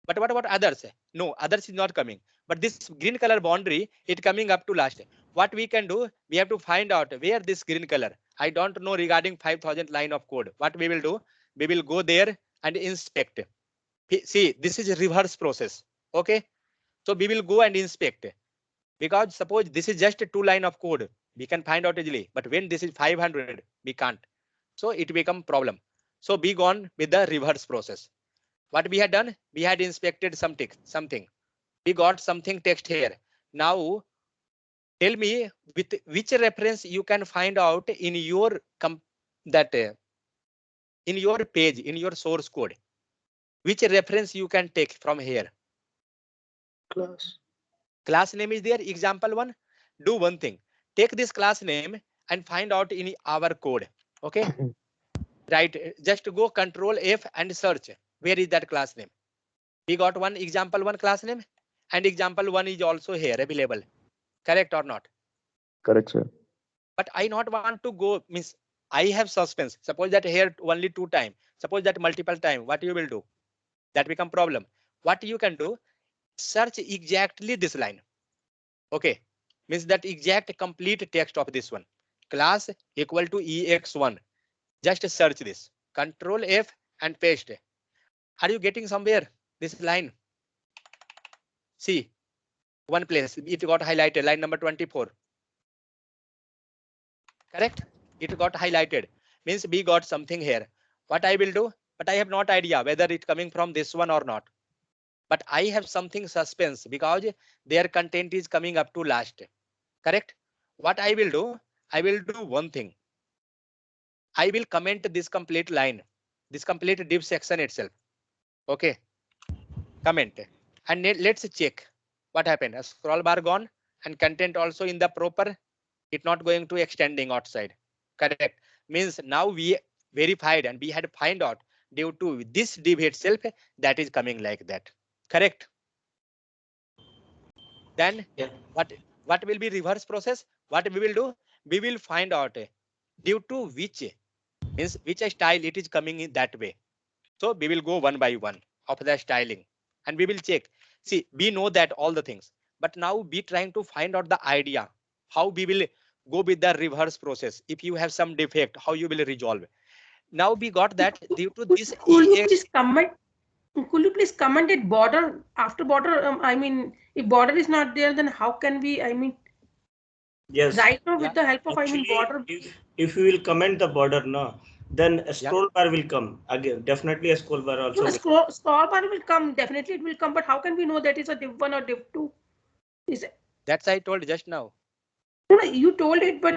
But what about others? No, others is not coming. But this green color boundary, it coming up to last. What we can do, we have to find out where this green color. I don't know regarding 5,000 line of code. What we will do, we will go there and inspect. See, this is a reverse process. Okay. So we will go and inspect. Because suppose this is just a 2 line of code, we can find out easily. But when this is 500, we can't. So it become problem. So be gone with the reverse process. What we had done, we had inspected something. We got something text here. Now tell me with which reference you can find out in your in your page, in your source code, which reference you can take from here. Class name is there. Example one. Do one thing. Take this class name and find out in our code. Okay. Right. Just go Control F and search. Where is that class name? We got one example one class name and example one is also here available. Correct or not? Correct, sir. But I not want to go means I have suspense. Suppose that here only 2 times. Suppose that multiple time. What you will do? That become problem. What you can do? Search exactly this line. Okay. Means that exact complete text of this one. Class equal to EX1. Just search this. Control F and paste. Are you getting somewhere this line? See, one place it got highlighted, line number 24. Correct? It got highlighted. Means we got something here. What I will do, but I have not idea whether it coming from this one or not. But I have something suspense because their content is coming up to last. Correct? What I will do, I will do one thing. I will comment this complete line, this complete div section itself. Okay. Comment. And let's check what happened. A scroll bar gone and content also in the proper. It not going to extending outside. Correct. Means now we verified and we had find out due to this div itself that is coming like that. Correct. Then Yeah. what will be reverse process? What we will do? We will find out due to which means which style it is coming in that way. So we will go one by one of the styling and we will check. See, we know that all the things, but now we trying to find out the idea how we will go with the reverse process. If you have some defect, how you will resolve. Now we got that due to this Could you EX. please comment? Could you please comment it border after border? I mean, if border is not there, then how can we? I mean, yes. right now Yeah. with the help of Actually, border. if you will comment the border, no, then a scroll bar will come again. Definitely a scroll bar also. No, scroll bar will come. Definitely it will come. But how can we know that is a div 1 or div 2? Is it? That's I told just now. No, you told it, but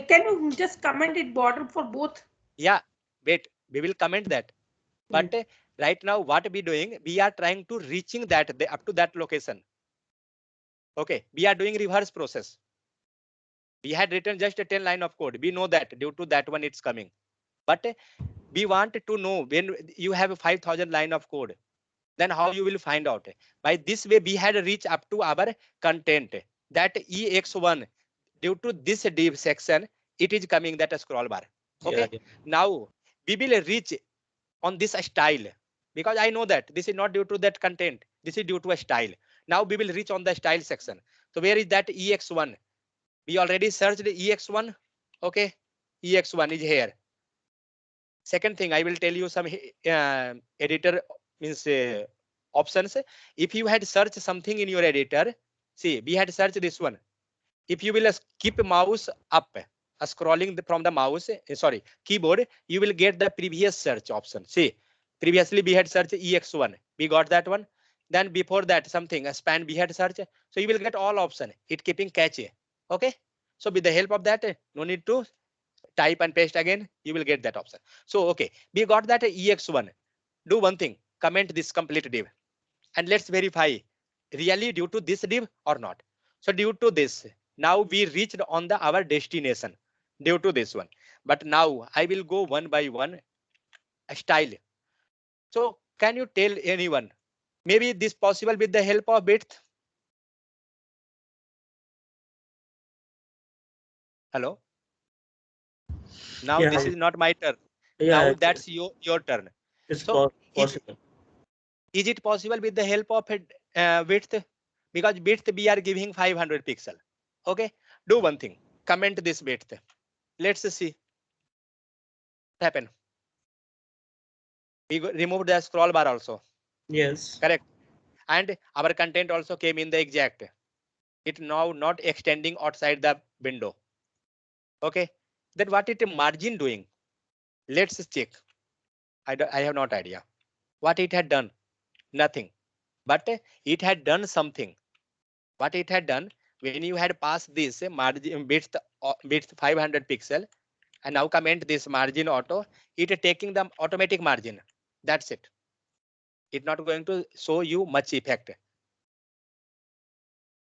can you just comment it border for both? Yeah, wait, we will comment that. But right now, what we doing? We are trying to reaching that up to that location. Okay, we are doing reverse process. We had written just a 10 line of code. We know that due to that one it's coming. But we want to know when you have a 5,000 line of code, then how you will find out. By this way, we had reached up to our content. That EX1, due to this div section, it is coming that a scroll bar. Okay, Yeah. now we will reach on this style, because I know that this is not due to that content. This is due to a style. Now we will reach on the style section. So where is that EX1? We already searched EX1. Okay, EX1 is here. Second thing, I will tell you some editor means options. If you had searched something in your editor, see, we had searched this one. If you will keep mouse up, scrolling from the mouse, sorry, keyboard, you will get the previous search option. See, previously we had searched EX1. We got that one. Then before that, something, a span we had searched. So you will get all option. It keeping cache. Okay. So with the help of that, no need to type and paste again, you will get that option. So, okay, we got that EX1. Do one thing, comment this complete div and let's verify really due to this div or not. So due to this, now we reached on the our destination due to this one. But now I will go one by one style. So can you tell anyone, maybe this possible with the help of width? Hello? Now Yeah. this is not my turn. Yeah, Now that's your turn. it's So possible. is it possible with the help of width? Because width we are giving 500 pixel. Okay, do one thing, comment this width. Let's see what happen. We removed the scroll bar also. Yes. Correct. And our content also came in the exact. It now not extending outside the window. Okay, then what it margin doing? Let's check. I have not idea what it had done. Nothing, but it had done something. What it had done, when you had passed this margin width 500 pixel and now comment this margin auto, it taking the automatic margin. That's it. It's not going to show you much effect.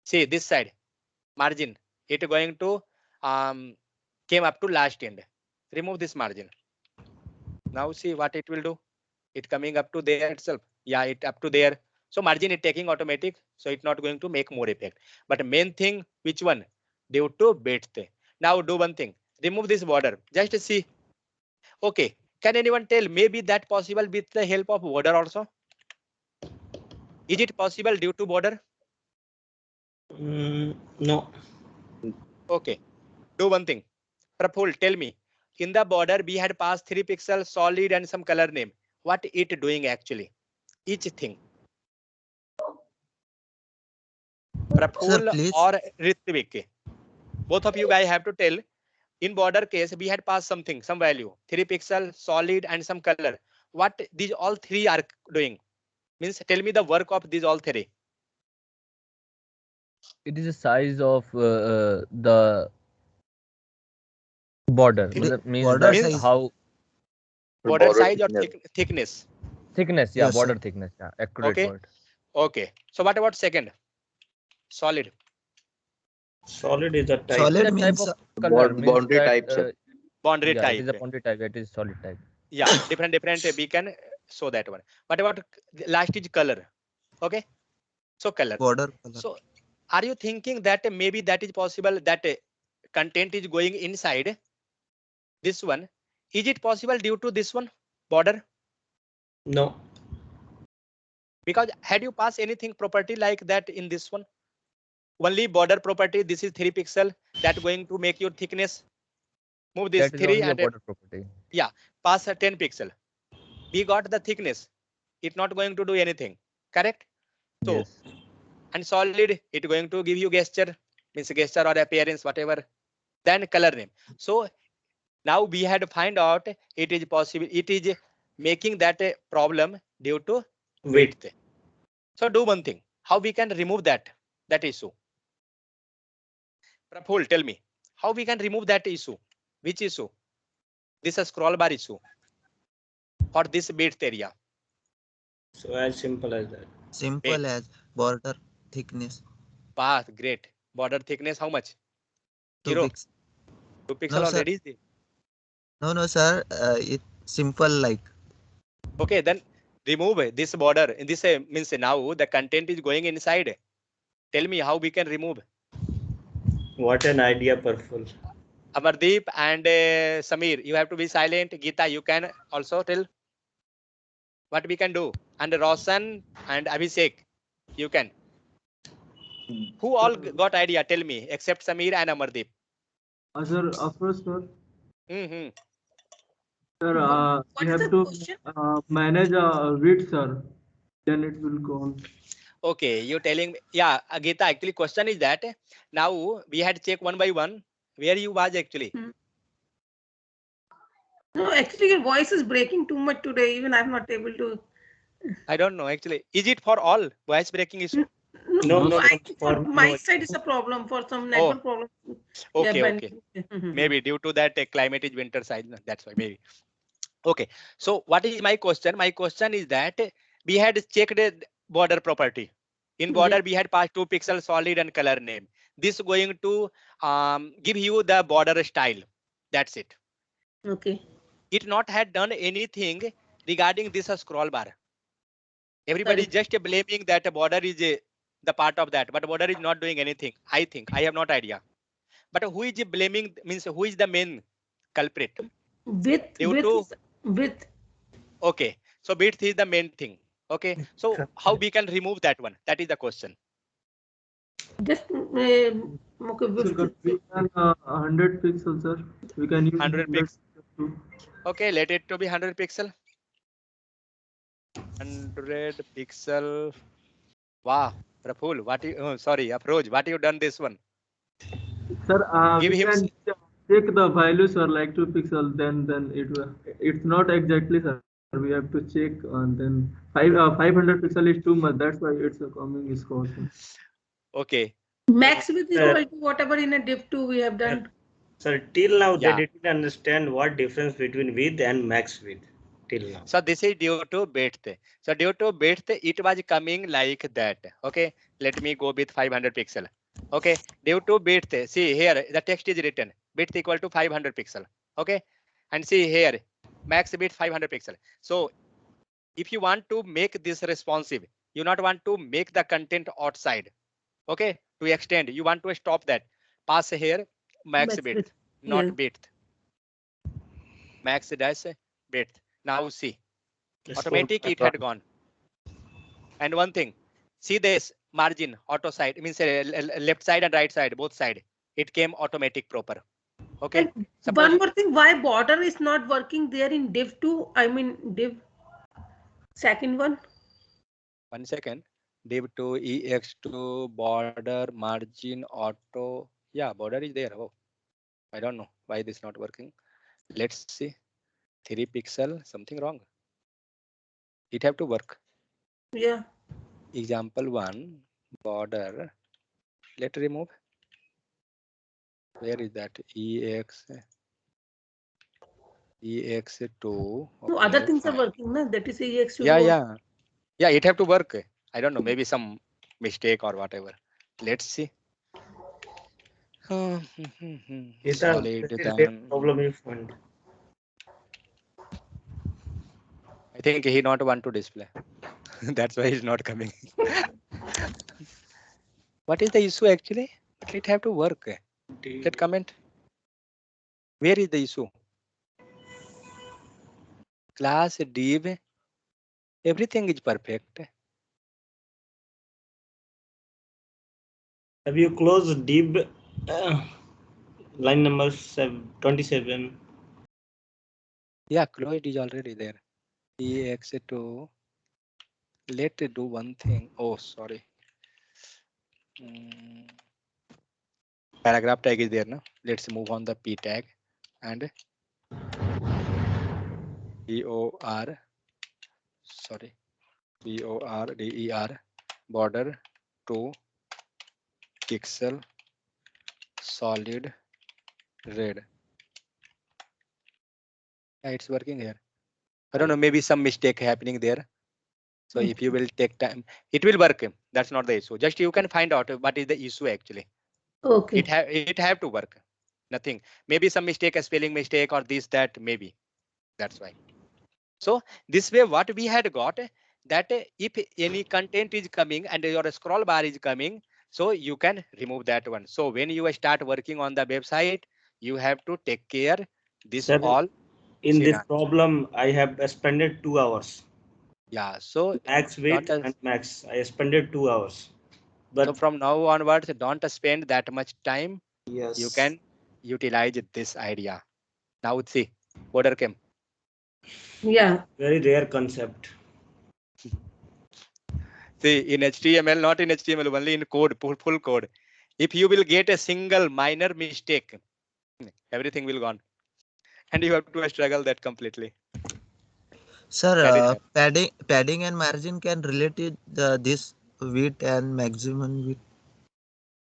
See this side margin, it going to came up to last end. Remove this margin. Now see what it will do. It coming up to there itself. Yeah, it up to there. So margin is taking automatic, so it's not going to make more effect. But main thing, which one? Due to width. Now do one thing, remove this border. Just see. Okay, can anyone tell maybe that possible with the help of border also? Is it possible due to border? No. Okay, do one thing. Praful, tell me. In the border, we had passed 3 pixels solid and some color name. What it doing actually? Each thing. Praful or Ritvik? Both of you guys have to tell. In border case, we had passed something, some value, 3 pixel, solid, and some color. What these all three are doing? Means tell me the work of these all three. It is the size of the border. Means border that size. how Border size or thickness? thickness. Yeah, Yes, sir. border thickness. Yeah, accurate Okay. word. Okay. So what about second? Solid. Solid is a type. Solid That type means of color means boundary that type, sir. Boundary yeah, it is a type. boundary type. It is solid type. Yeah, different we can show that one. What about last is color? Okay. So color. border color. So are you thinking that maybe that is possible that content is going inside this one? Is it possible due to this one border? No. Because had you passed anything property like that in this one? Only border property, this is 3 pixel, that going to make your thickness. Move this That is 3 only a and border property. yeah, pass a 10 pixel. We got the thickness. It's not going to do anything, correct? So, Yes. and solid, it going to give you gesture, means gesture or appearance, whatever. Then color name. So now we had to find out it is possible, it is making that a problem due to width. So do one thing, how we can remove that issue. Praful, tell me, how we can remove that issue? Which issue? This is scroll bar issue for this width area. So as simple as that. Simple as border thickness. Path, great. Border thickness, how much? 2 0. pixels. 2 pixel No, sir. already is there. No, sir. It's simple like. Okay, then remove this border. In this means now the content is going inside. Tell me how we can remove. What an idea, Praful. Amardeep and Samir, you have to be silent. Geeta, you can also tell what we can do. And Roshan and Abhishek, you can. Who all got idea? Tell me, except Samir and Amardeep. Sir, first, sir. Mm-hmm. Sir, What we is have the to question? manage width, sir. Then it will go on. Okay, you're telling me. Yeah, Geeta, actually question is that now we had check one by one. Where you was actually? No, actually your voice is breaking too much today. Even I'm not able to. I don't know actually. Is it for all voice breaking issue? No, I think for for my no. side is a problem. For some Oh, network problem. Yeah, okay, but okay. Maybe due to that climate is winter side. That's why maybe. Okay. So what is my question? My question is that we had checked the border property. In border, we had passed 2 pixel solid and color name. This going to give you the border style. That's it. Okay. It not had done anything regarding this scroll bar. Everybody just blaming that border is the part of that, but border is not doing anything. I think I have not idea. But who is blaming? Means who is the main culprit? With Okay, so width is the main thing. Okay, so how we can remove that one? That is the question. just Sir, we can 100 pixels, sir. We can use 100 pixel. too. Okay, let it to be 100 pixel. 100 pixel. Wow, Praful, what you? Oh, sorry, Afroj, what you done this one? Sir, Give we him. can check the values are like 2 pixels. Then it's not exactly, sir. We have to check and then 500 pixel is too much. That's why it's a coming score. Okay. max width is equal to whatever in a div 2 we have done. Sir, till now Yeah. they didn't understand what difference between width and max width. Till now. So this is due to width. So due to width, it was coming like that. Okay. Let me go with 500 pixel. Okay. Due to width, see here the text is written width equal to 500 pixel. Okay. And see here max width 500 pixel. So if you want to make this responsive, you not want to make the content outside. Okay. To extend, you want to stop that. Pass here max width, not width. Max dash width. Now see. Automatic it had gone. And one thing, see this margin auto side means left side and right side, both side. It came automatic proper. Okay. And one more thing, why border is not working there in div 2? I mean div second one. 1 second. Div 2 ex2 border margin auto. Yeah, border is there. Oh, I don't know why this not working. Let's see. 3 pixel, something wrong. It have to work. Yeah. Example 1 border. Let remove. Where is that? ex2. Okay, No, other things fine. are working, na? That is ex2. Yeah, it have to work. I don't know, maybe some mistake or whatever. Let's see. Solid then. Problem you find. I think he not want to display. That's why he's not coming. What is the issue actually? But it have to work. Let comment. Where is the issue? Class div. Everything is perfect. Have you closed div line number 27? Yeah, closed is already there. EX2. Let's do one thing. Oh, sorry. Paragraph tag is there now. Let's move on the P tag and BOR. Sorry. BORDER border to pixel solid red. Yeah, it's working here. I don't know, maybe some mistake happening there. So if you will take time, it will work. That's not the issue. Just you can find out what is the issue actually. Okay. It have to work. Nothing. Maybe some mistake, a spelling mistake or this, that, maybe. That's why. So this way what we had got that if any content is coming and your scroll bar is coming, so you can remove that one. So when you start working on the website, you have to take care this Sir, all. in this Scenario. problem, I have spent 2 hours. Yeah, so Max width and max. I spent 2 hours. But so from now onwards, don't spend that much time. yes, You can utilize this idea. Now see, border came. Yeah. very rare concept. See, in HTML, not in HTML, only in code, full code. If you will get a single minor mistake, everything will gone. And you have to struggle that completely. Sir, padding and margin can relate to this width and maximum width.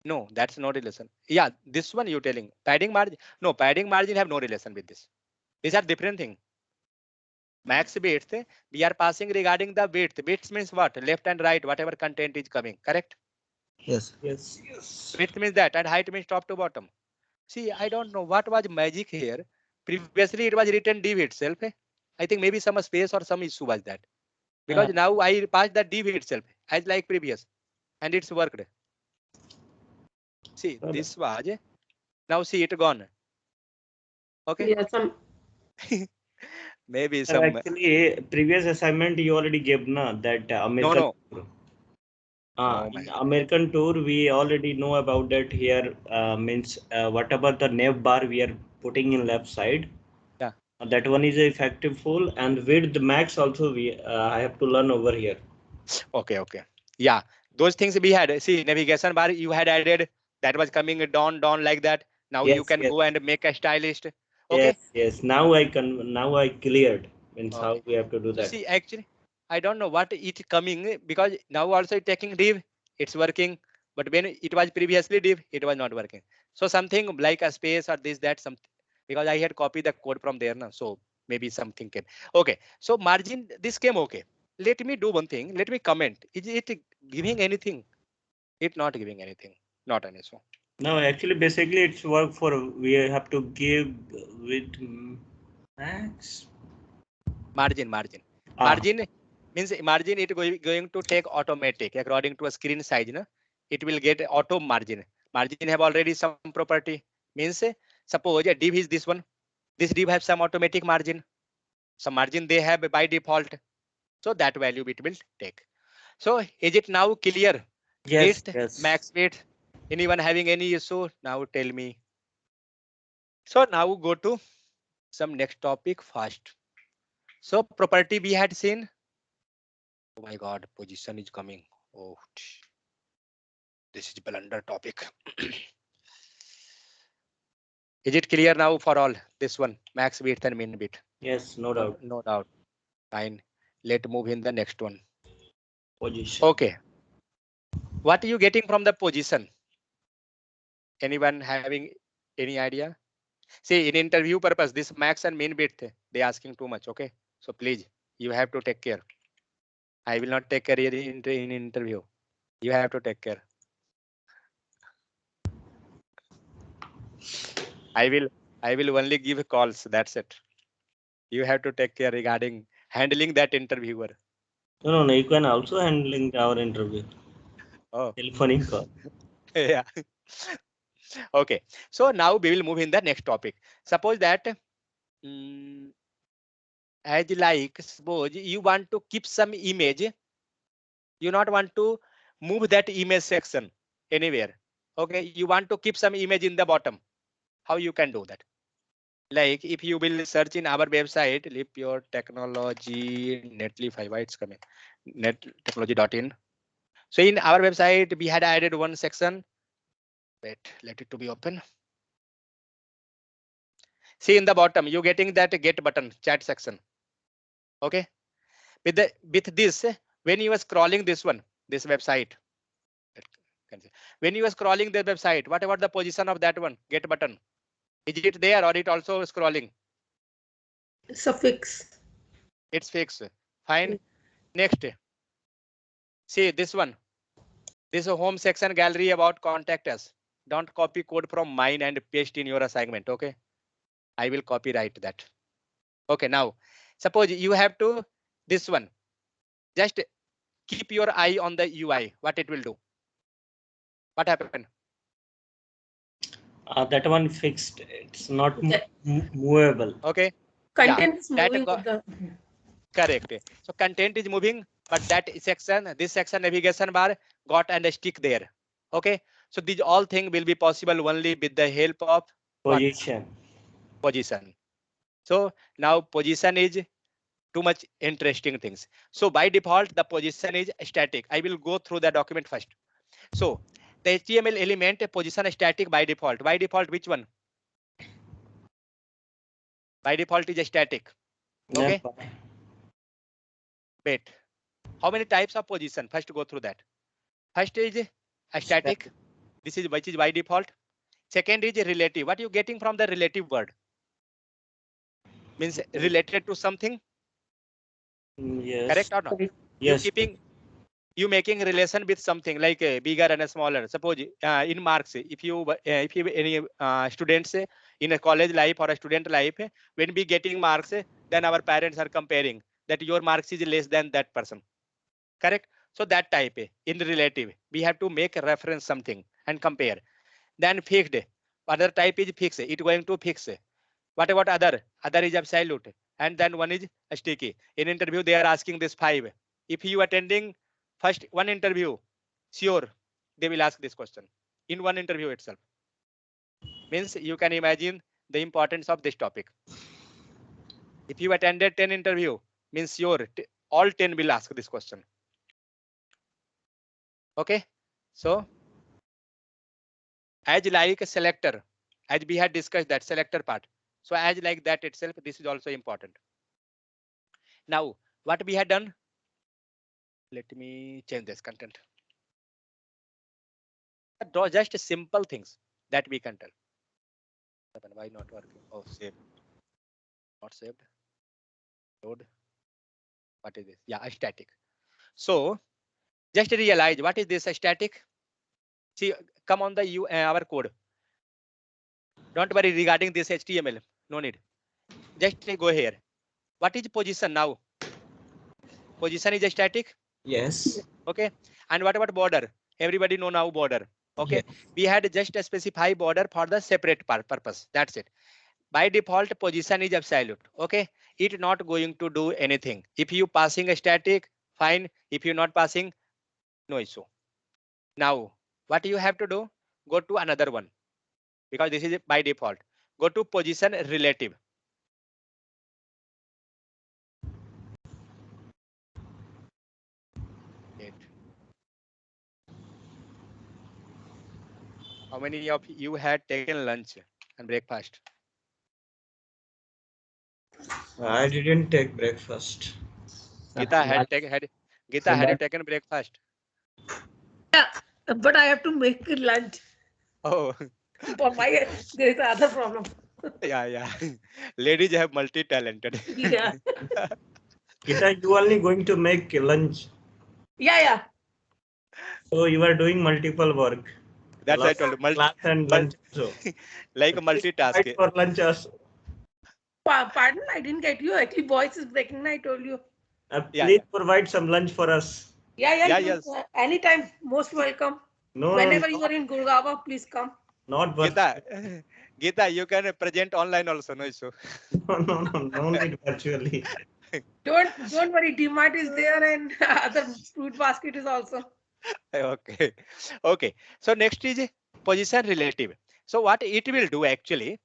No, that's no relation. Yeah, this one you're telling. Padding margin. No, padding margin have no relation with this. These are different things. Max width, we are passing regarding the width. Width means what? Left and right, whatever content is coming, correct? Yes. Yes, yes. Width means that, and height means top to bottom. See, I don't know what was magic here. Previously, it was written div itself. I think maybe some space or some issue was that. Because now I passed the div itself as like previous, and it's worked. See, this was, now see it gone. Okay. Yeah, some Maybe some. Actually, previous assignment you already gave na that American. No. In American tour, we already know about that here. Means whatever the nav bar we are putting in left side. Yeah. That one is effective full, and with the max also we I have to learn over here. Okay. Yeah, those things we had. See, navigation bar you had added, that was coming down like that. Now Yes, you can go and make a stylist. Okay. Yes. Now I cleared. Means how we have to do So that. see, actually, I don't know what it coming, because now also taking div, it's working. But when it was previously div, it was not working. So something like a space or this, that, something, because I had copied the code from there now. So maybe something came. Okay. So margin, this came okay. Let me do one thing. Let me comment. Is it giving anything? It not giving anything. Not an issue. No, actually, basically, it's work for we have to give with max Margin. Margin means margin it going to take automatic according to a screen size. No? It will get auto margin. Margin have already some property. Means suppose a div is this one. This div have some automatic margin. Some margin they have by default. So that value it will take. So is it now clear? Yes. Max width. Anyone having any issue? Now tell me. So now go to some next topic fast. So property we had seen. Oh my God, position is coming. Oh, this is blunder topic. Is it clear now for all? This one, max width and min width. Yes, no doubt. No doubt. Fine. Let's move in the next one. Position. Okay. What are you getting from the position? Anyone having any idea? See, in interview purpose, this max and min width, they asking too much. Okay. So please, you have to take care. I will not take care in interview. You have to take care. I will only give calls. That's it. You have to take care regarding handling that interviewer. No. You can also handling our interview. Oh, Telephonic call. yeah. Okay. So now we will move in the next topic. Suppose that as like suppose you want to keep some image. You not want to move that image section anywhere. Okay, you want to keep some image in the bottom. How you can do that? Like if you will search in our website, Lip Your Technology Netlify, why it's coming? Nettechnology.in. So in our website, we had added one section. Wait, let it to be open. See in the bottom, you getting that get button, chat section. Okay. With this, when you are scrolling this one, this website, when you are scrolling the website, what about the position of that one, get button? Is it there or it also scrolling? It's a fix. It's fixed. Fine. Next. See this one. This is a home section gallery about contact us. Don't copy code from mine and paste in your assignment. Okay. I will copyright that. Okay. Now, suppose you have to this one. Just keep your eye on the UI. What it will do? What happened? That one fixed. It's not movable. Okay. Content is that moving with the. Correct. So content is moving, but that section, this section navigation bar got and a stick there. Okay. So these all things will be possible only with the help of Position. Position. So now position is too much interesting things. So by default, the position is static. I will go through the document first. So the HTML element position static by default. By default, which one? By default is static. Okay. Wait. How many types of position? First go through that. First is a static. This is which is by default. Second is relative. What are you getting from the relative word? Means related to something. Yes. Correct or not? Yes. You making relation with something like a bigger and a smaller. Suppose in marks, if you any students in a college life or a student life, when we getting marks, then our parents are comparing that your marks is less than that person. Correct. So that type in relative, we have to make a reference something and compare. Then fixed. Other type is fixed. It going to fix. What about other? Other is absolute. And then one is sticky. In interview, they are asking this 5. If you attending first one interview, sure, they will ask this question in one interview itself. Means you can imagine the importance of this topic. If you attended 10 interview, means sure, all 10 will ask this question. Okay. So as like a selector, as we had discussed that selector part. So as like that itself, this is also important. Now, what we had done, let me change this content. Just simple things that we can tell. Why not working? Oh, saved. Not saved. Load. What is this? Yeah, a static. So just realize what is this a static? See, come on the our code. Don't worry regarding this HTML. No need. Just go here. What is position now? Position is a static. Yes. Okay. And what about border? Everybody know now border. Okay. Yes. We had just a specify border for the separate purpose. That's it. By default, position is absolute. Okay. It not going to do anything. If you passing a static, fine. If you're not passing, no issue. Now, what you have to do? Go to another one because this is by default. Go to position relative. How many of you had taken lunch and breakfast? I didn't take breakfast. Gita had you taken breakfast? Yeah, but I have to make lunch. Oh. For my there is another problem. Yeah. Ladies have multi-talented. Yeah. Gita, you only going to make lunch. Yeah. So you are doing multiple work. That's I told you. Class and lunch also. Like a multitask. For lunch also. Pardon, I didn't get you. Actually, voice is breaking. I told you. Please provide some lunch for us. Yeah. Yes. Anytime, most welcome. No, Whenever you are in Gurgaon, please come. Not Gita, you can present online also, no issue. No need virtually. Don't worry, DMart is there and other fruit basket is also. Okay. So next is position relative. So what it will do actually,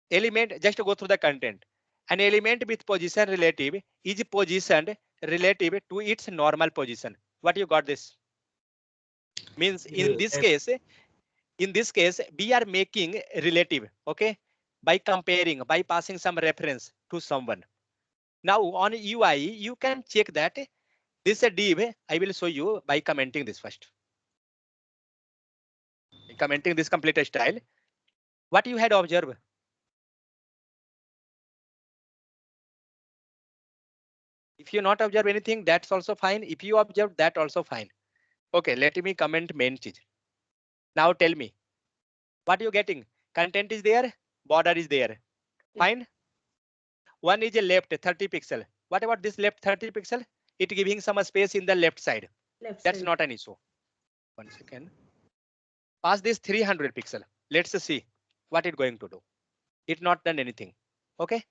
element, just go through the content. An element with position relative is positioned relative to its normal position. What you got this? Means in this case, we are making relative, okay, by comparing, by passing some reference to someone. Now on UI, you can check that this div, I will show you by commenting this first. Commenting this complete style. What you had observed? If you not observe anything, that's also fine. If you observe, that also fine. Okay, let me comment main cheese. Now tell me, what you getting? Content is there, border is there. Fine. One is a left 30 pixel. What about this left 30 pixel? It giving some space in the left side. That's not an issue. 1 second. Pass this 300 pixel. Let's see what it's going to do. It not done anything. Okay.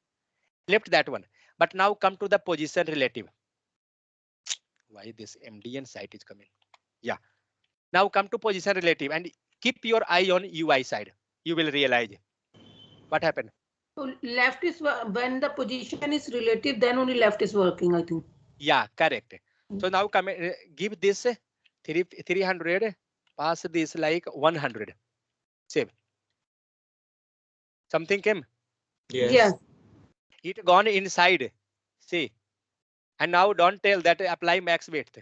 Left that one. But now come to the position relative. Why this MDN site is coming? Yeah. Now come to position relative and keep your eye on UI side. You will realize what happened. So left is when the position is relative, then only left is working, I think. Yeah, correct. So now come give this 300, pass this like 100. Save. Something came. Yes. Yeah. It gone inside. See. And now don't tell that apply max width.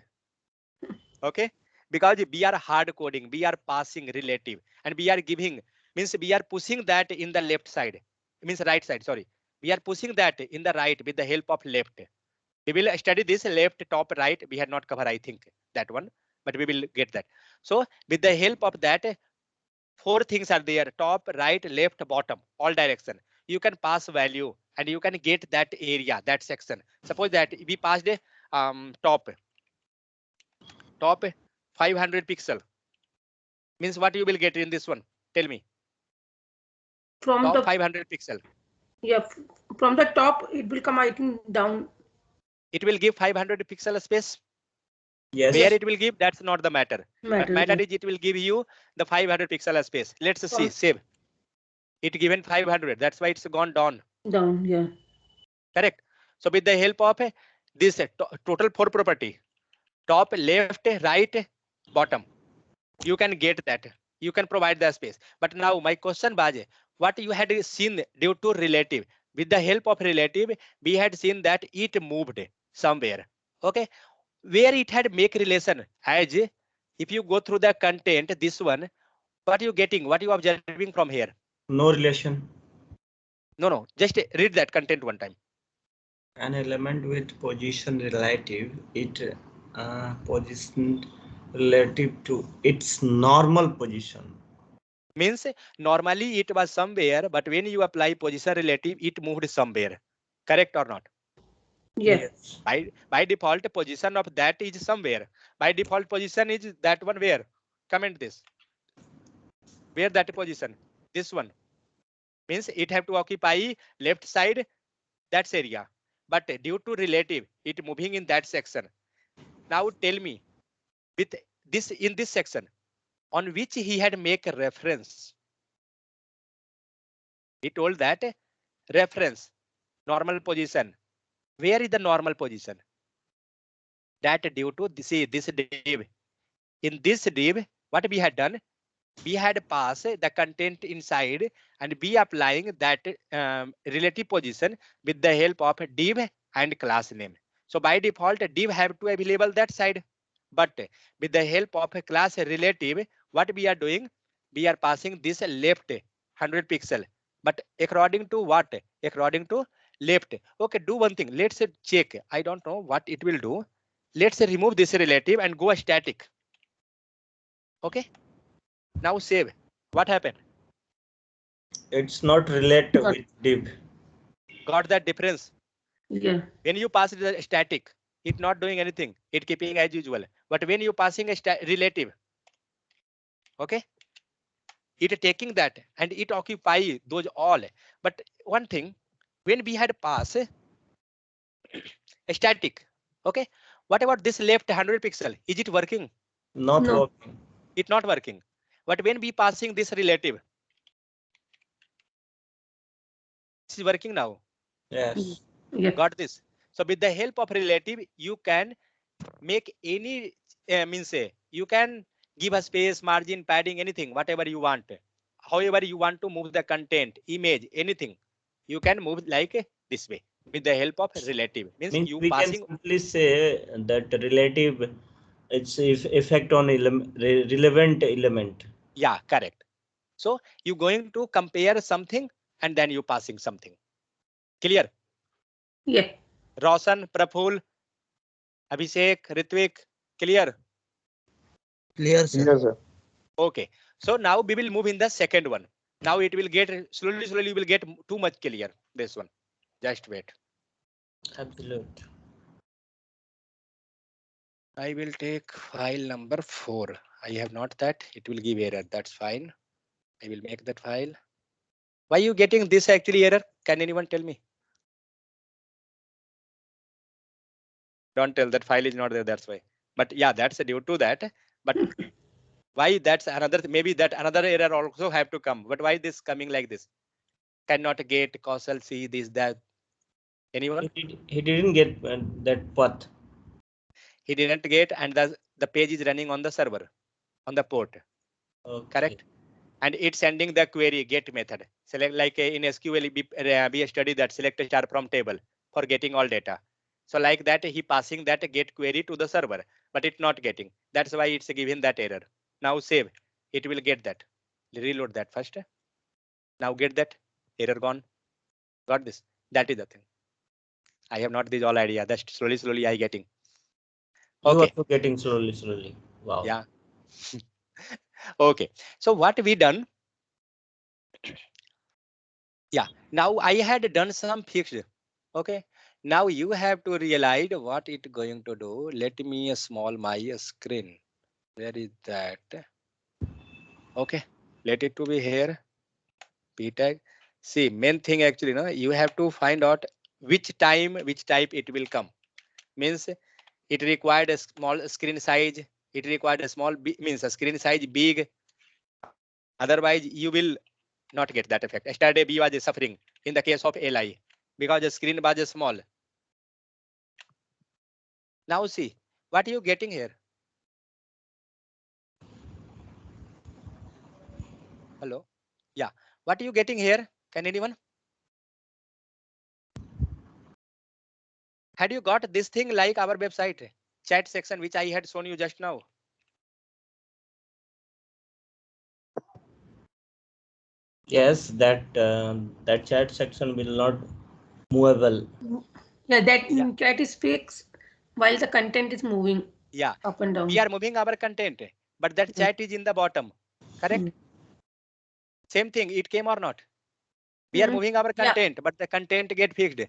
Okay. Because we are hard coding, we are passing relative and we are giving, means we are pushing that in the left side, means right side, sorry. We are pushing that in the right with the help of left. We will study this left, top, right. We had not covered, I think, that one, but we will get that. So with the help of that, 4 things are there: top, right, left, bottom, all direction. You can pass value and you can get that area, that section. Suppose that we passed a top 500 pixel. Means what you will get in this one? Tell me. From top the 500 pixel. Yeah, from the top it will come, I think, down. It will give 500 pixel space. Yes. Where it will give, that's not the matter. But matter Yeah. is it will give you the 500 pixel space. Let's see. Save. It given 500. That's why it's gone down. Down, yeah. Correct. So with the help of this total 4 property, top, left, right, bottom, you can get that. You can provide the space. But now my question, Baje, what you had seen due to relative, with the help of relative, we had seen that it moved somewhere. Okay. Where it had make relation, as if you go through the content, this one, what you getting? What you observing from here? No relation. No. Just read that content one time. An element with position relative, it positioned relative to its normal position. Means normally it was somewhere, but when you apply position relative, it moved somewhere. Correct or not? Yes. By default, position of that is somewhere. By default position is that one where? Comment this. Where that position? This one. Means it have to occupy left side, that's area. But due to relative, it moving in that section. Now tell me, with this in this section, on which he had make a reference. He told that reference, normal position. Where is the normal position? That due to this div. In this div, what we had done, we had passed the content inside and we applying that relative position with the help of div and class name. So by default, div have to available that side. But with the help of a class relative, what we are doing, we are passing this left 100 pixel. But according to what? According to left. Okay, do one thing. Let's check. I don't know what it will do. Let's remove this relative and go static. Okay. Now save. What happened? It's not related with div. Got that difference? Yeah. When you pass the static, it not doing anything. It keeping as usual. But when you passing a relative, okay, it taking that and it occupy those all. But one thing, when we had pass a static, okay, what about this left 100 pixel? Is it working? Not No. working. It not working. But when we passing this relative, this is working now. Yes. Yeah. Got this? So with the help of relative, you can make any means you can give a space, margin, padding, anything, whatever you want. However you want to move the content, image, anything, you can move like this way with the help of relative. Means you we can passing. simply say that relative, its effect on relevant element. Yeah, correct. So you going to compare something and then you passing something. Clear? Yeah. Roshan, Praful, Abhishek, Ritvik, clear? Clear, sir. Yes, sir. Okay. So now we will move in the second one. Now it will get slowly, you will get too much clear. This one. Just wait. Absolute. I will take file number 4. I have not that. It will give error. That's fine. I will make that file. Why you getting this actually error? Can anyone tell me? Don't tell that file is not there. That's why. But yeah, that's due to that. But why that's another, maybe that another error also have to come. But why this coming like this? Cannot get causal C, this, that. Anyone? He didn't get that path. He didn't get, and the page is running on the server, on the port. Okay. Correct? And it's sending the query get method. Select like in SQL, we study that select a star from table for getting all data. So like that, he passing that get query to the server, but it's not getting. That's why it's giving that error. Now save. It will get that. Reload that first. Now get that error gone. Got this? That is the thing. I have not this all idea. That's slowly I getting. You Okay. are getting slowly. Wow. Yeah. Okay. So what we done? Yeah. Now I had done some fixed. Okay. Now you have to realize what it going to do. Let me small my screen. Where is that? Okay. Let it to be here. P tag. See, main thing actually, no, you have to find out which type it will come. Means it required a small screen size. It required a small means a screen size big. Otherwise, you will not get that effect. Yesterday, B was suffering in the case of LI because the screen was small. Now see, what are you getting here? Hello? Yeah. What are you getting here? Can anyone? Had you got this thing like our website chat section, which I had shown you just now? Yes, that chat section will not movable. Yeah, that is fixed while the content is moving. Yeah. Up and down. We are moving our content, but that chat is in the bottom. Correct? Same thing. It came or not? We are moving our content, but the content get fixed.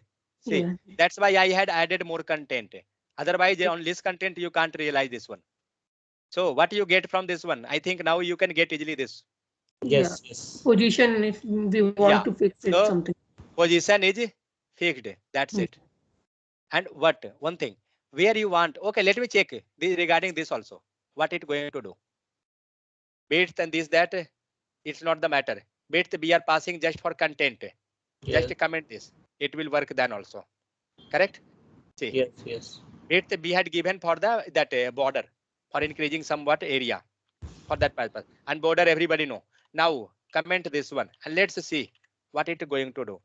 See, that's why I had added more content. Otherwise, on this content, you can't realize this one. So what you get from this one? I think now you can get easily this. Yes. Position if we want to fix it something. Position is fixed. That's it. And what? One thing. Where you want. Okay, let me check this regarding this also. What it going to do? Bits and this, that. It's not the matter. Bits we are passing just for content. Yes. Just comment this. It will work then also. Correct? See. Yes. Bits we had given for that border for increasing somewhat area for that purpose. And border everybody know. Now comment this one and let's see what it going to do.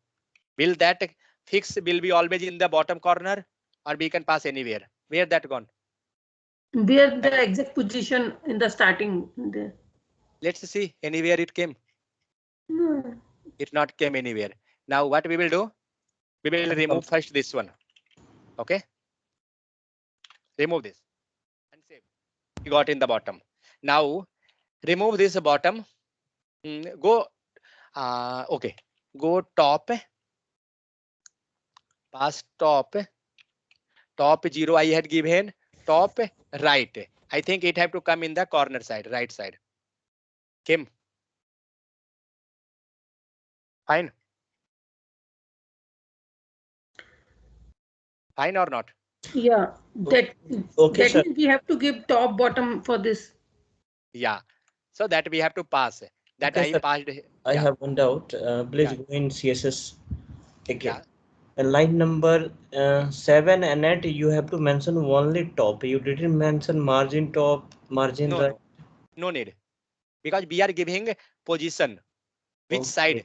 Will that fix will be always in the bottom corner or we can pass anywhere? Where that gone? Where the exact position in the starting there. Let's see anywhere it came. It not came anywhere. Now what we will do? We will remove first this one. Okay. Remove this and save. We got in the bottom. Now remove this bottom. Go. Okay. Go top. Pass top. Top 0 I had given. Top right. I think it have to come in the corner side, right side. Kim. Fine. Fine or not? Yeah, that okay, means we have to give top bottom for this. Yeah. So that we have to pass. That Okay, I sir. passed. I Yeah. have one doubt. Please Yeah. go in CSS. Okay. Yeah. And line number 7 and 8, you have to mention only top. You didn't mention margin top, margin No, right. no, no need, because we are giving position. Which side?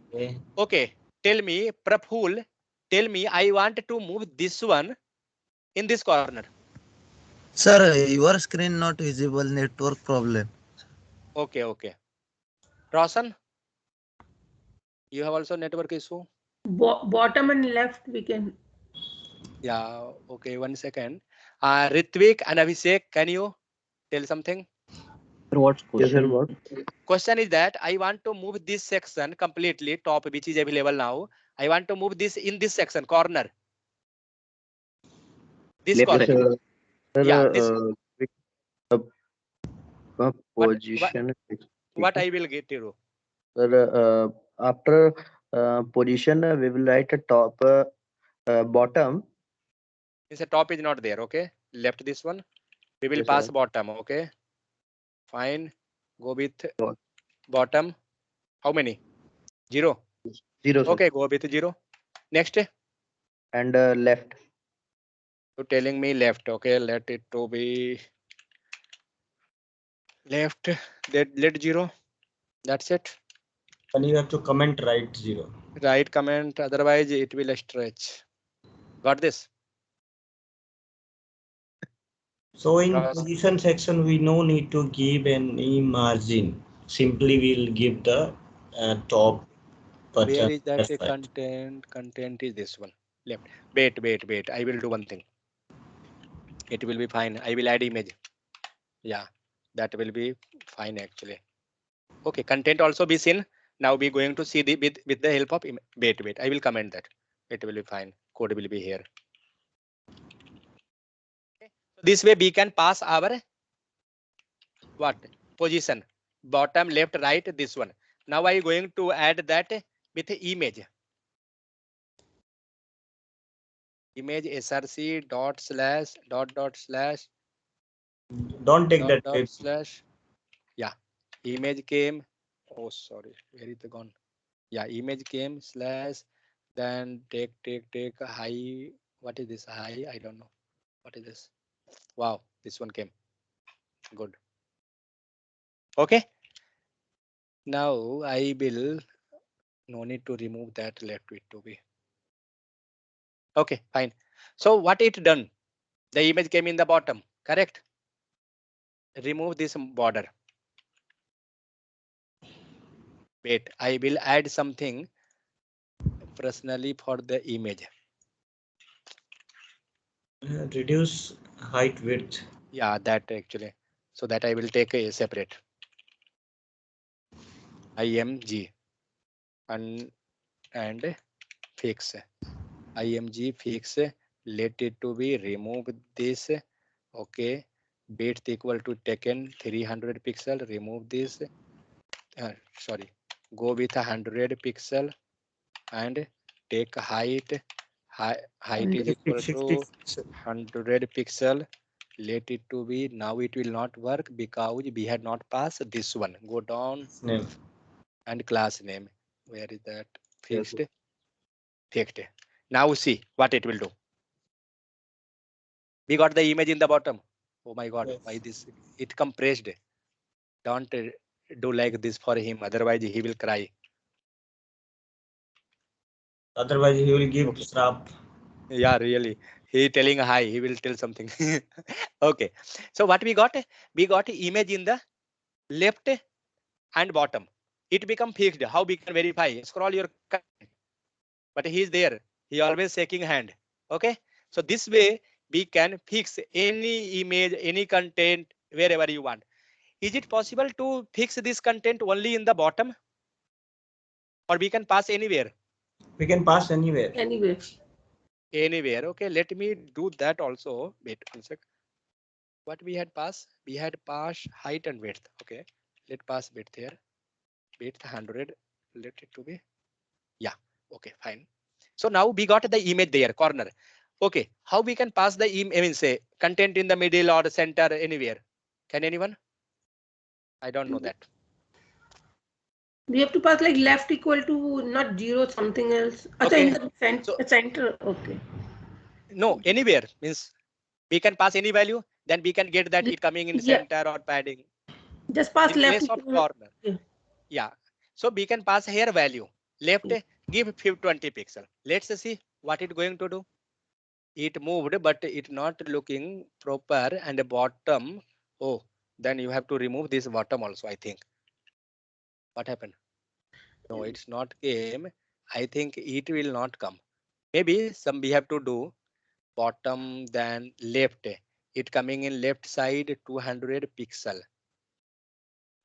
Okay. Tell me, Praful. Tell me, I want to move this one in this corner. Sir, your screen not visible. Network problem. Okay. Okay. Roshan, you have also network issue. Bottom and left we can. Yeah. Okay. 1 second. Ritvik and Abhishek, can you tell something? What's Yes, sir. question? What? Question is that I want to move this section completely top, which is available now. I want to move this in this section corner. This Left corner. side. Sir, Yeah. This position. what I will get to do. Sir, after position, we will write a top, bottom. Means the top is not there. Okay. Left this one. We will Yes, pass sir. bottom. Okay. Fine. Go with Dot. bottom. How many? 0. 0, sir. Okay. Go with 0. Next. And left. You telling me left. Okay. Let it to be left. Let 0. That's it. And you have to comment right 0. Right comment. Otherwise it will stretch. Got this? So in Ross. position section, we no need to give any margin. Simply we'll give the top button. Where is that left side. content? Content is this one. Left. Wait. I will do one thing. It will be fine. I will add image. Yeah, that will be fine actually. Okay, content also be seen. Now we going to see the with the help of wait. I will comment that. It will be fine. Code will be here. Okay. This way we can pass our what position, bottom, left, right. This one. Now I going to add that with the image. Image src dot slash dot slash. Don't take that. Dot slash. Yeah, image came. Oh, sorry, where is it gone? Yeah, image came slash. Then take high. What is this high? I don't know. What is this? Wow, this one came. Good. Okay. Now I will. No need to remove that. Left it to be. Okay, fine. So what it done? The image came in the bottom. Correct. Remove this border. Wait, I will add something personally for the image. Reduce height width. Yeah, that actually. So that I will take a separate. IMG and fix. IMG fix. Let it to be remove this. Okay. Width equal to taken 300 pixel. Remove this. Sorry. Go with 100 pixel and take height. Height is equal to 100 pixel. Let it to be. Now it will not work because we had not passed this one. Go down. Name. And class name. Where is that? Yes, Fixed. Fixed. Now see what it will do. We got the image in the bottom. Oh my god, Yes. why this? It compressed. Don't do like this for him, otherwise he will cry. Otherwise he will give Okay. strap. Yeah, really. He telling hi, he will tell something. Okay. So what we got? We got image in the left and bottom. It become fixed. How we can verify? Scroll your content. But he is there. He always shaking hand. Okay. So this way we can fix any image, any content wherever you want. Is it possible to fix this content only in the bottom? Or we can pass anywhere? We can pass anywhere. Anyway. Anywhere. Okay. Let me do that also. Wait 1 sec. What we had pass? We had pass height and width. Okay. Let pass width here. Width 100. Let it to be. Yeah. Okay. Fine. So now we got the image there, corner. Okay, how we can pass the I mean say content in the middle or center anywhere? Can anyone? I don't know that. We have to pass like left equal to not 0 something else. Okay. In the center. Okay. No, anywhere means we can pass any value, then we can get that it coming in center or padding. Just pass in left place of equal. corner. Yeah. Yeah. So we can pass here value. Left, give 20 pixel. Let's see what it going to do. It moved, but it not looking proper, and the bottom. Oh, then you have to remove this bottom also, I think. What happened? No, it's not came. I think it will not come. Maybe some we have to do bottom, then left. It coming in left side 200 pixel.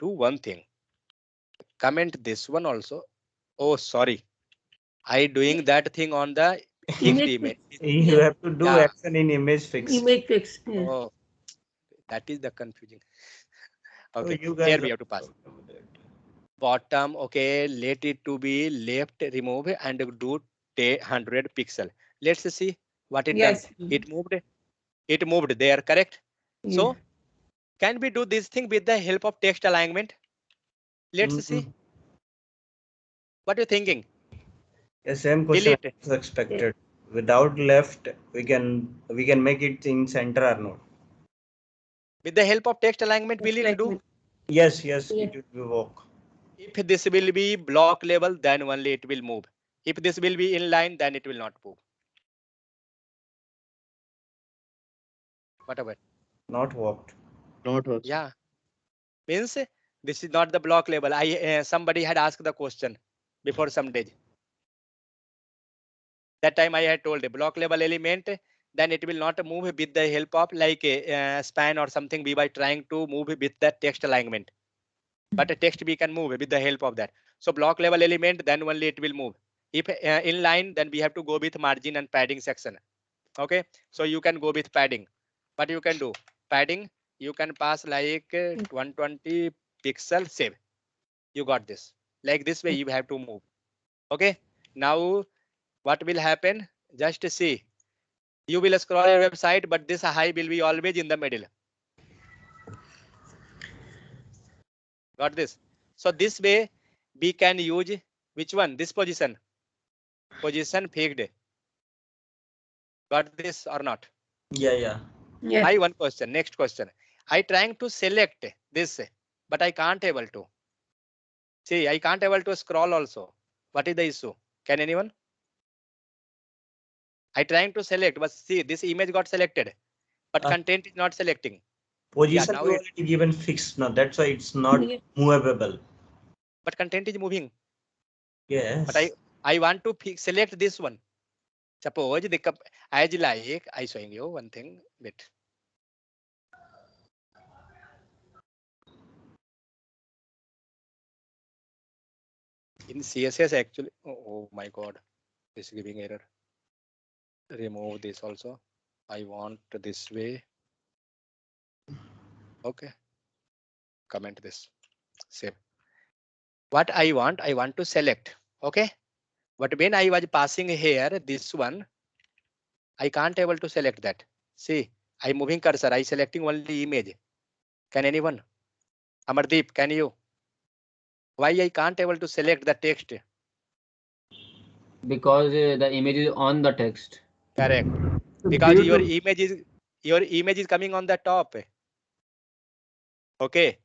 Do one thing. Comment this one also. Oh, sorry. I doing that thing on the fixed image. You have to do action in image fix. Image fix. Yeah. Oh, that is the confusing. So Okay, you guys here we have to pass. Bottom, okay, let it to be left, remove and do 100 pixel. Let's see what it done. It moved there, correct? So can we do this thing with the help of text alignment? Let's see. What are you thinking? The same question Delete. is expected. Without left, we can make it in center or not. With the help of text alignment, will it do? Yes, it will work. If this will be block level, then only it will move. If this will be in line, then it will not move. Whatever. Not worked. Not works. Yeah. Means this is not the block level. Somebody had asked the question before some days. That time I had told the block level element, then it will not move with the help of like a span or something. We by trying to move with the text alignment. But a text we can move with the help of that. So block level element, then only it will move. If in line, then we have to go with margin and padding section. Okay, so you can go with padding. What you can do? Padding, you can pass like 120 pixel save. You got this. Like this way you have to move. Okay, now what will happen? Just see. You will scroll your website, but this high will be always in the middle. Got this? So this way we can use which one? This position. Position fixed. Got this or not? Yeah. My one question. Next question. I trying to select this, but I can't able to. See, I can't able to scroll also. What is the issue? Can anyone? I trying to select, but see, this image got selected, but content is not selecting. Position you already given fixed now. That's why it's not movable. But content is moving. Yes. But I want to select this one. Suppose the as like I showing you one thing. Wait. In CSS actually. Oh my God, this is giving error. Remove this also. I want this way. Okay. Comment this. Save. What I want to select. Okay. But when I was passing here, this one, I can't able to select that. See, I moving cursor. I selecting only image. Can anyone? Amardeep, can you? Why I can't able to select the text? Because the image is on the text. Correct. Because your image is coming on the top. Okay.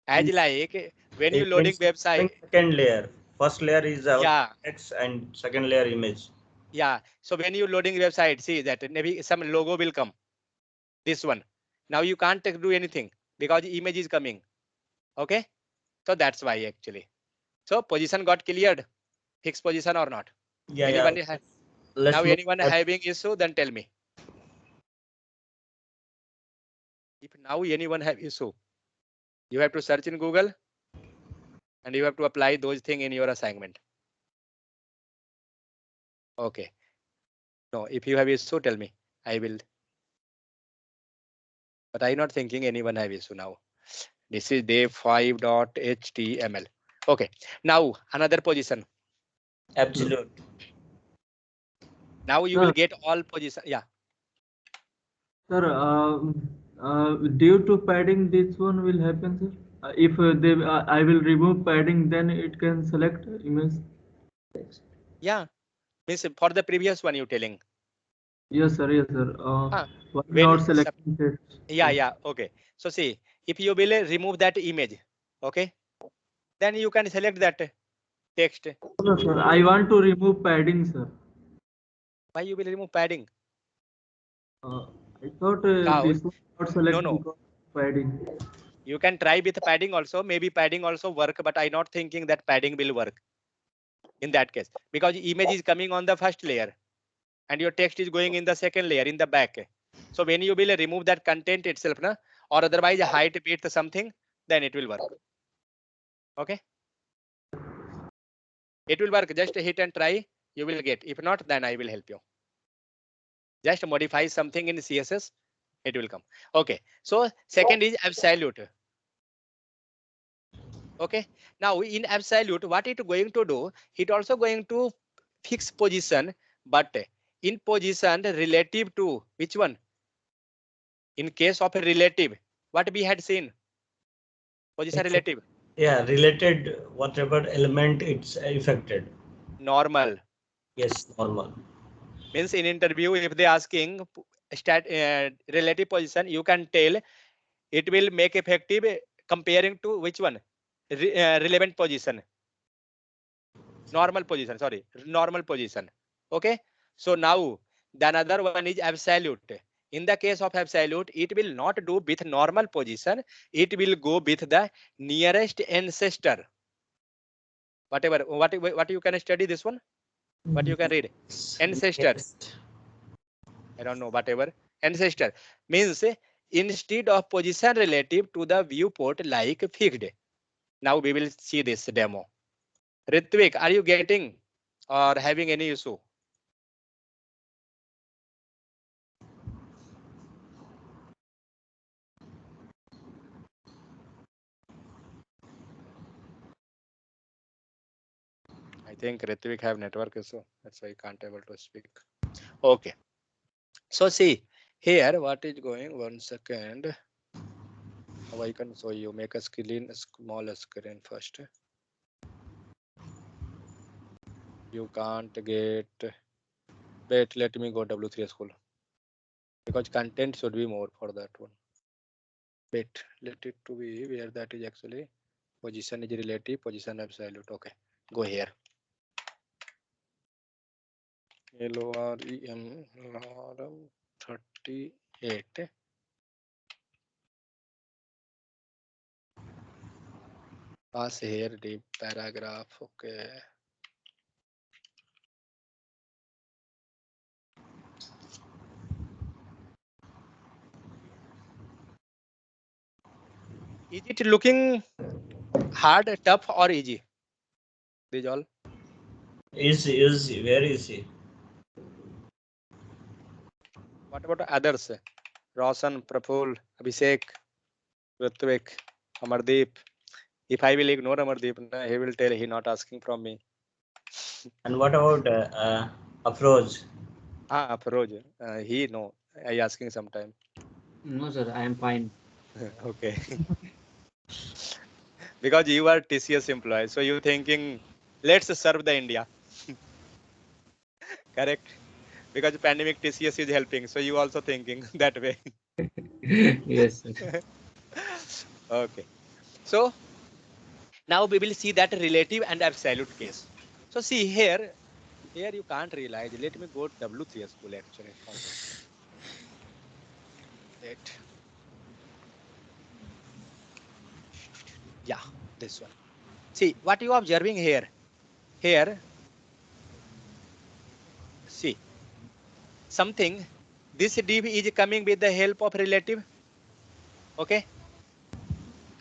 As like when you loading website. Second layer. First layer is our text and second layer image. Yeah. So when you loading website, see that maybe some logo will come. This one. Now you can't do anything because the image is coming. Okay. So that's why actually. So position got cleared. Fixed position or not? Anyone now anyone having issue, then tell me. If now anyone have issue, you have to search in Google and you have to apply those things in your assignment. Okay. No, if you have issue, tell me. I will. But I'm not thinking anyone have issue now. This is day 5.html. Okay. Now another position. Absolute. Now you will get all position. Yeah. Sir, due to padding, this one will happen, sir? If I will remove padding, then it can select image text. Yeah, means for the previous one you telling. Yes, sir. Yes, sir. Why When not selecting text? yeah, okay. So see, if you will remove that image, okay, then you can select that text. No, sir. I want to remove padding, sir. Why you will remove padding? I thought this one not select No. because of padding. You can try with padding also. Maybe padding also work, but I not thinking that padding will work in that case, because image is coming on the first layer and your text is going in the second layer in the back. So when you will remove that content itself, na, or otherwise height width something, then it will work. Okay, it will work. Just hit and try. You will get. If not, then I will help you. Just modify something in CSS. It will come. Okay. So second is absolute. Okay. Now in absolute, what it going to do? It also going to fix position, but in position relative to which one? In case of a relative, what we had seen? Position relative. Yeah, related whatever element it's affected. Normal. Yes, normal. Means in interview, if they asking relative position, you can tell it will make effective comparing to which one? Relevant position. Normal position, sorry, normal position. Okay. So now the another one is absolute. In the case of absolute, it will not do with normal position. It will go with the nearest ancestor. Whatever, what you can study this one? What you can read? Ancestor. I don't know, whatever. Ancestor means instead of position relative to the viewport like fixed. Now we will see this demo. Ritvik, are you getting or having any issue? I think Ritvik have network issue. That's why he can't able to speak. Okay. So see here what is going. 1 second. How I can show you. Make a screen, small screen first. You can't get. Wait, let me go W3 school because content should be more for that one. Wait, let it to be where that is actually position is relative, position absolute. Okay, go here. LOREM 38. Pass here the paragraph. Okay. Is it looking hard, tough, or easy? These all. Is where is he? What about others? Roshan, Praful, Abhishek, Ritvik, Amardeep. If I will ignore Amardeep, he will tell he not asking from me. And what about Afroz? Feroz. He no. I asking sometime. No, sir, I am fine. Okay. Because you are TCS employee, so you thinking, let's serve the India. Correct. Because pandemic TCS is helping, so you also thinking that way. Yes, sir. Okay. So now we will see that relative and absolute case. So see here, you can't realize. Let me go W3 school actually. Okay. That. Yeah, this one. See what you are observing here. Here, see something. This div is coming with the help of relative. Okay.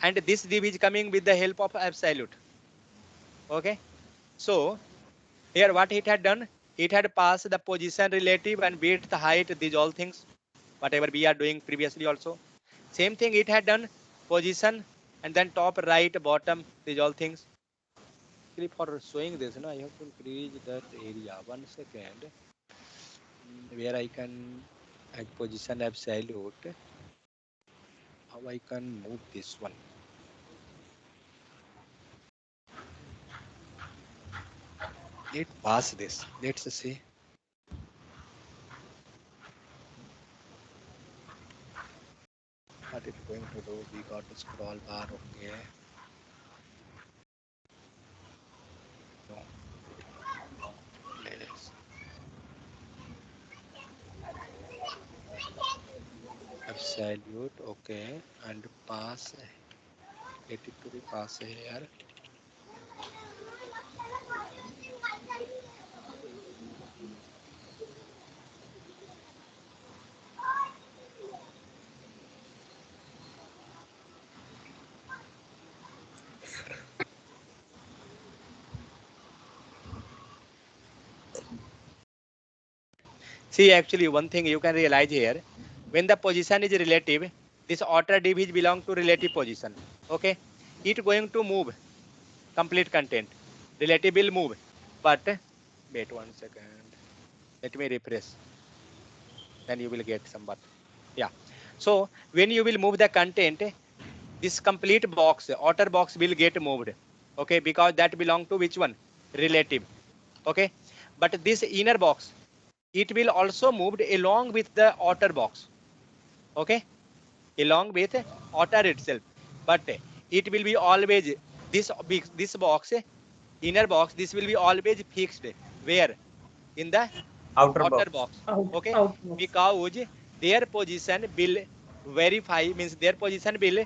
And this div is coming with the help of absolute. Okay. So here what it had done, it had passed the position relative and width, height, these all things, whatever we are doing previously also. Same thing it had done, position and then top, right, bottom, these all things. Actually for showing this, I have to increase that area. 1 second. Where I can position absolute. How I can move this one. Let's pass this. Let's see. What it going to do? We got to scroll bar. Okay. No. No. Let's absolute. Okay. And pass. Let it to be pass here. See, actually, one thing you can realize here, when the position is relative, this outer div is belong to relative position. Okay, it going to move complete content. Relative will move, but wait 1 second. Let me refresh. Then you will get some but. Yeah. So when you will move the content, this complete box, outer box will get moved. Okay, because that belong to which one? Relative. Okay, but this inner box, it will also moved along with the outer box. Okay, along with outer itself, but it will be always this box, inner box, this will be always fixed. Where? In the Outer outer box. box. Out, Okay, out. because their position will verify, means their position will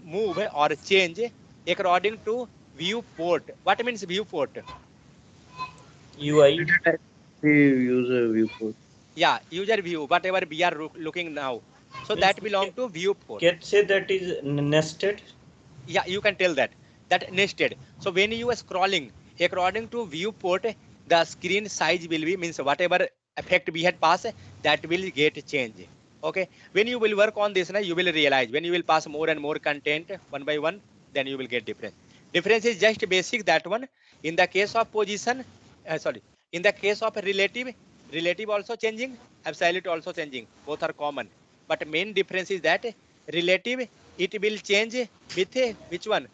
move or change according to viewport. What means viewport? UI. We use a viewport. Yeah, user view, whatever we are looking now. So Means that we belong to viewport. can say that is nested. Yeah, you can tell that nested. So when you are scrolling according to viewport, the screen size will be, means whatever effect we had passed, that will get change. Okay, when you will work on this now, you will realize when you will pass more and more content one by one, then you will get difference is just basic, that one. In the case of position, sorry, in the case of relative also changing, absolute also changing, both are common, but main difference is that relative, it will change with which one?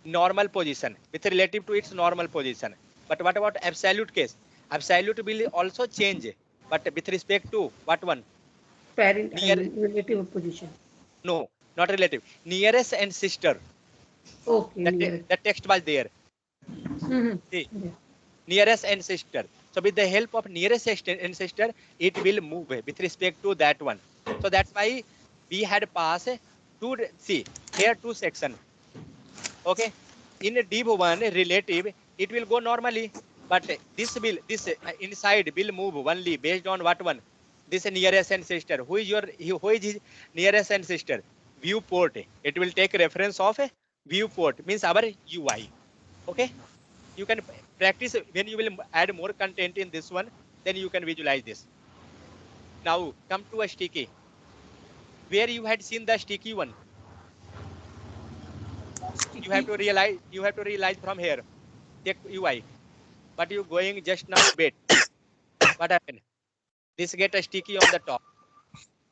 Normal position, with relative to its normal position. But what about absolute case? Absolute will also change, but with respect to what one? Parent, I Near, mean relative position. no, not relative. Nearest and sister. Okay, near. The text was there. Mm-hmm. See, Yeah. nearest and sister. So with the help of nearest and sister, it will move with respect to that one. So that's why we had passed two. See here, two section. Okay, in a div one relative, it will go normally, but this inside will move only based on what one? This nearest and sister. Who is his nearest and sister? Viewport. It will take reference of a viewport, means our UI. Okay, you can practice when you will add more content in this one, then you can visualize this. Now come to a sticky, where you had seen the sticky one. Sticky. You have to realize from here. Check UI. But you going just now, wait, what happened? This get a sticky on the top.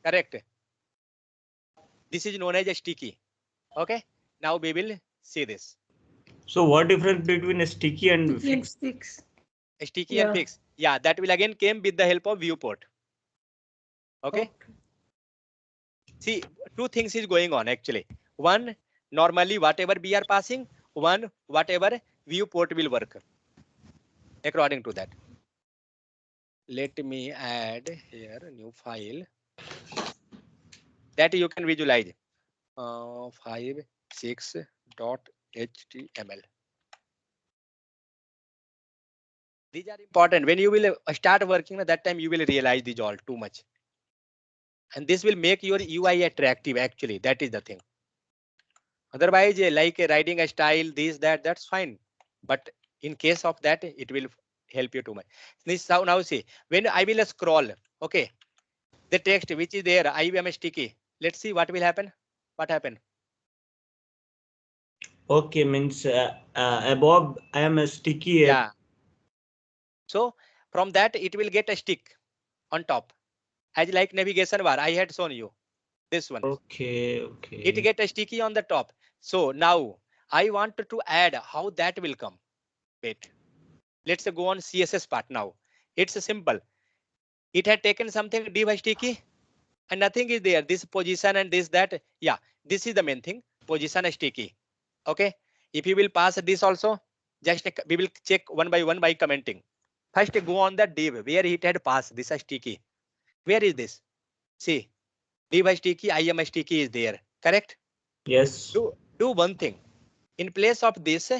Correct. This is known as a sticky. Okay, now we will see this. So what difference between a sticky and Sticky and fixed? sticks. A sticky and Yeah. fix. Yeah, that will again came with the help of viewport. Okay, see, two things is going on actually. One, normally whatever we are passing, one, whatever viewport will work according to that. Let me add here a new file that you can visualize. 56.html. These are important. When you will start working, at that time you will realize these all too much, and this will make your UI attractive. Actually, that is the thing. Otherwise, like writing a style, this that's fine. But in case of that, it will help you too much. This now see, when I will scroll, okay, the text which is there, I am sticky. Let's see what will happen. What happened? Okay, means above I am a sticky. Yeah. So from that, it will get a stick on top, as like navigation bar. I had shown you this one. Okay, It okay. get a sticky on the top. So now I want to add how that will come. Wait. let's go on CSS part now. It's simple. It had taken something div sticky and nothing is there. This position and this that. Yeah, this is the main thing. Position sticky. Okay. If you will pass this also, just we will check one by commenting. First go on the div where it had passed. This is sticky. Where is this? See, div sticky, IM sticky is there. Correct? Yes. Do one thing. In place of this,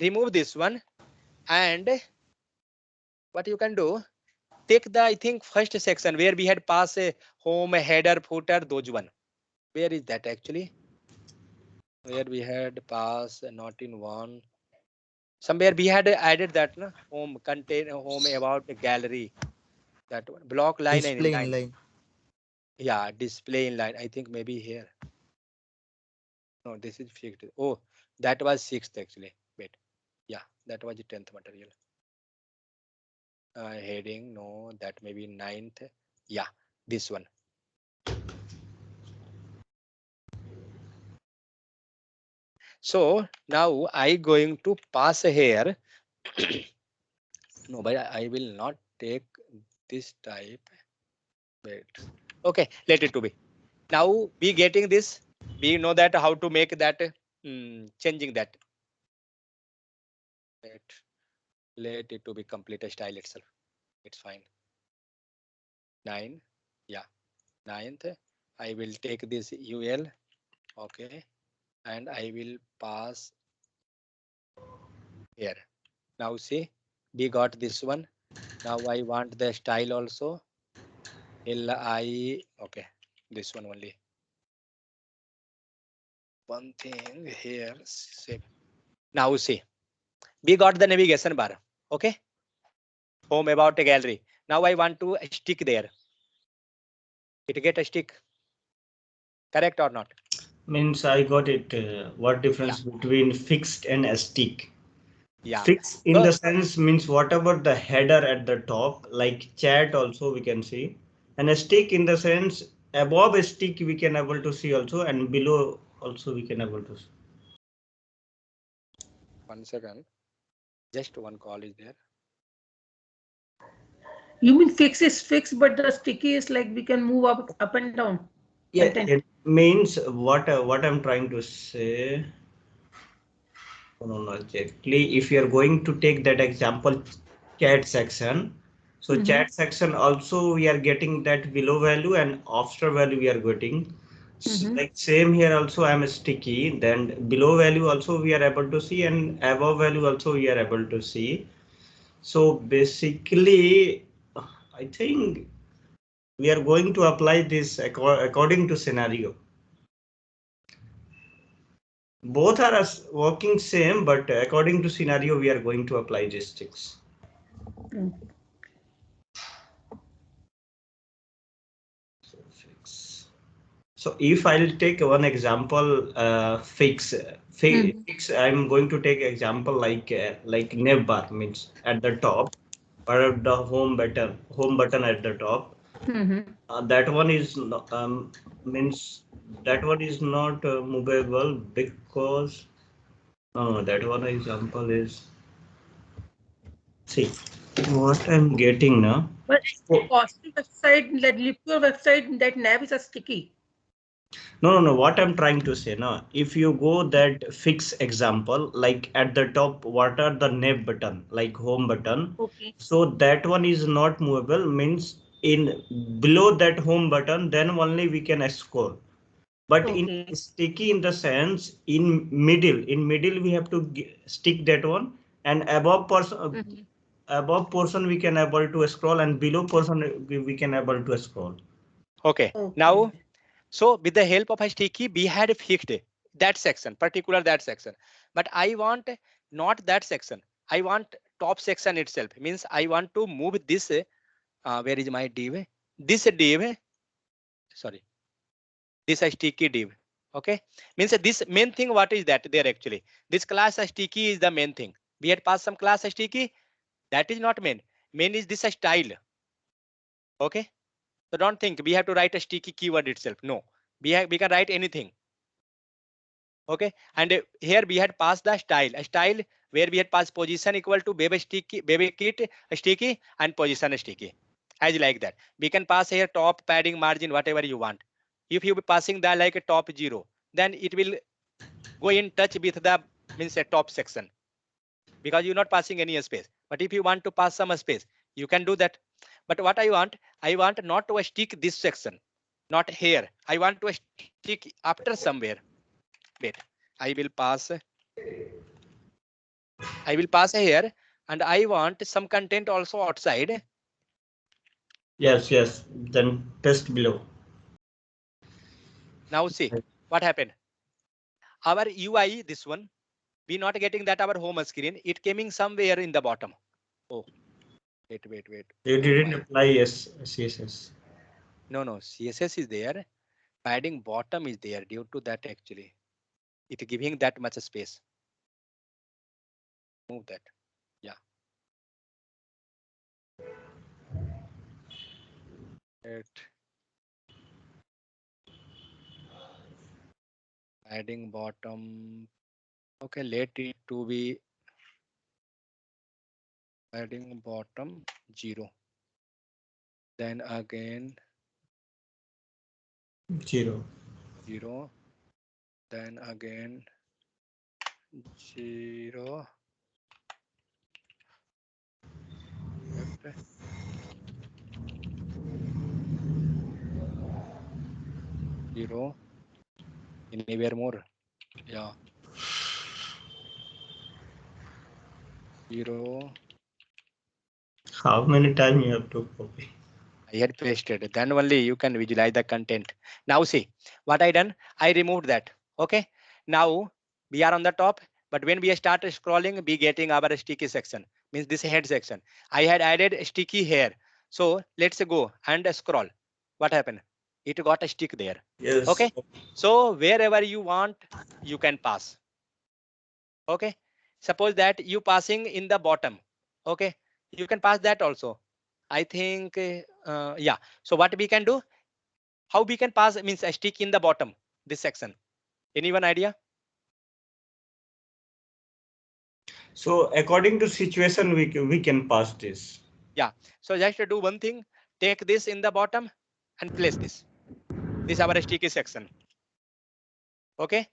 remove this one, and what you can do, take the I think first section where we had pass a home, header, footer, those one. Where is that actually? Where we had pass not in one. Somewhere we had added that no? Home contain home about the gallery. That one block line and Display inline. inline. Yeah, display inline. I think maybe here. No, this is fixed. Oh, that was sixth actually. Wait. Yeah, that was the 10th material. Heading, no, that may be ninth. Yeah, this one. So now I going to pass here. No, but I will not take this type. Wait. Okay, let it to be. Now we getting this. We know that how to make that changing that. Let it to be complete style itself. It's fine. 9. Yeah, 9th. I will take this UL. Okay, and I will pass here. Now see, we got this one. Now I want the style also. Okay, this one only. One thing here, save. Now see, we got the navigation bar. Okay, home about a gallery. Now I want to stick there. It get a stick. Correct or not? Means I got it. What difference between fixed and a stick? Yeah. Fixed in the sense means whatever the header at the top, like chat also we can see, and a stick in the sense above a stick we can able to see also, and below also we can able to see. 1 second. Just one call is there. You mean fix is fixed, but the sticky is like we can move up and down. Yeah, it means what I'm trying to say. No, exactly. If you are going to take that example, chat section. So chat section also we are getting that below value and after value we are getting. Like same here also I'm sticky. Then below value also we are able to see, and above value also we are able to see. So basically, I think we are going to apply this according to scenario. Both are working same, but according to scenario, we are going to apply these sticks. So if I'll take one example, fix, I'm going to take example like navbar means at the top, or the home button at the top. That one is means that one is not movable because that one example is, see what I'm getting now. But costly website, that Lipur website, that nav is a sticky. No. What I'm trying to say now, if you go that fix example, like at the top, what are the nav button, like home button? Okay. So that one is not movable, means in below that home button, then only we can scroll. But in sticky in the sense in middle we have to stick that one, and above portion we can able to scroll, and below portion we can able to scroll. Okay. Now, so with the help of a sticky, we had fixed that section, particular that section. But I want not that section. I want top section itself. Means I want to move this. Where is my div? This div. Sorry. This is sticky div. Okay. Means this main thing. What is that there actually? This class sticky is the main thing. We had passed some class sticky. That is not main. Main is this style. Okay. So don't think we have to write a sticky keyword itself. No, we can write anything. Okay, and here we had passed the style. A style where we had passed position equal to baby kit sticky and position sticky. As like that, we can pass here top, padding, margin, whatever you want. If you be passing that like a top 0, then it will go in touch with the means a top section, because you're not passing any space. But if you want to pass some space, you can do that. But what I want not to stick this section, not here. I want to stick after somewhere. Wait, I will pass. I will pass here, and I want some content also outside. Yes, yes. Then test below. Now see what happened. Our UI, this one, we not getting that our home screen. It coming somewhere in the bottom. Oh, wait. You Oh didn't my. apply yes CSS. No. CSS is there. Padding bottom is there due to that actually. It giving that much space. Move that. Yeah. Padding bottom. Okay, let it to be padding bottom 0. Then again 0. 0. Then again 0. Left. 0. Anywhere more. Yeah. 0. How many times you have to copy? I had pasted. Then only you can visualize the content. Now see what I done. I removed that. Okay. Now we are on the top, but when we start scrolling, we getting our sticky section. Means this head section. I had added sticky here. So let's go and scroll. What happened? It got a stick there. Yes. Okay. So wherever you want, you can pass. Okay. Suppose that you passing in the bottom. Okay. You can pass that also. I think, yeah. So what we can do, how we can pass means a stick in the bottom, this section. Anyone idea? So according to situation, we can pass this. Yeah. So just do one thing, take this in the bottom and place this. This is our sticky section. Okay.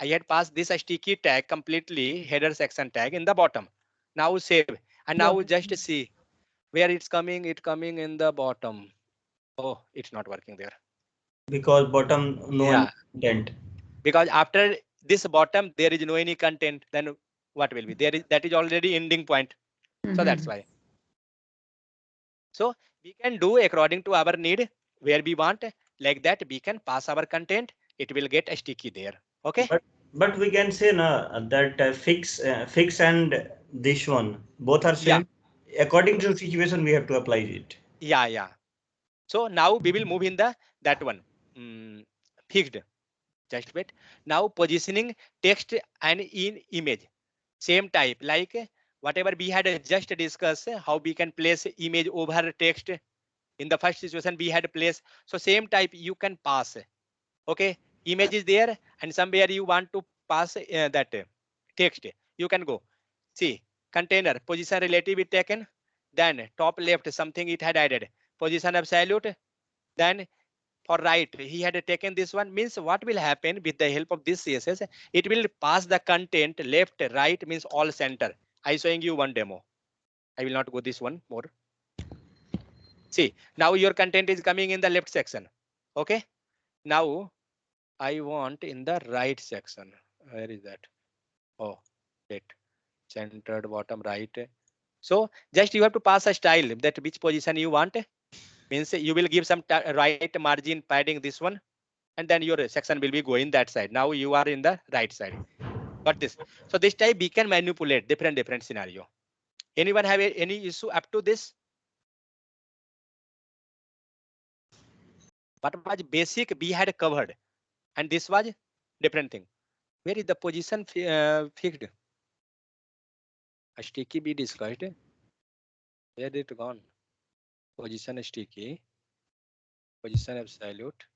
I had passed this sticky tag completely header section tag in the bottom. Now save. And now just see where it's coming. It coming in the bottom. Oh, it's not working there. Because bottom no Yeah. content. Because after this bottom there is no any content, then what will be there is that is already ending point. So that's why. So we can do according to our need, where we want, like that we can pass our content. It will get sticky there. Okay. But we can say na that fix and this one both are Yeah. same. According to situation, we have to apply it. Yeah. So now we will move in the that one. Fixed. Just wait. Now positioning text and in image. Same type, like whatever we had just discussed, how we can place image over text. In the first situation we had place. So same type you can pass. Okay. Image is there, and somewhere you want to pass that text. You can go. See, container position relative is taken. Then top left something it had added. Position absolute. Then for right he had taken this one. Means what will happen with the help of this CSS, it will pass the content left right means all center. I showing you one demo. I will not go this one more. See, now your content is coming in the left section. Okay. Now I want in the right section. Where is that? Oh, wait. Centered bottom right. So just you have to pass a style that which position you want. Means you will give some right margin padding this one, and then your section will be going that side. Now you are in the right side. Got this? So this type we can manipulate different scenario. Anyone have any issue up to this? What was basic we had covered, and this was different thing. Where is the position fixed? A sticky be discussed. Where did it gone? Position sticky. Position absolute. Oh,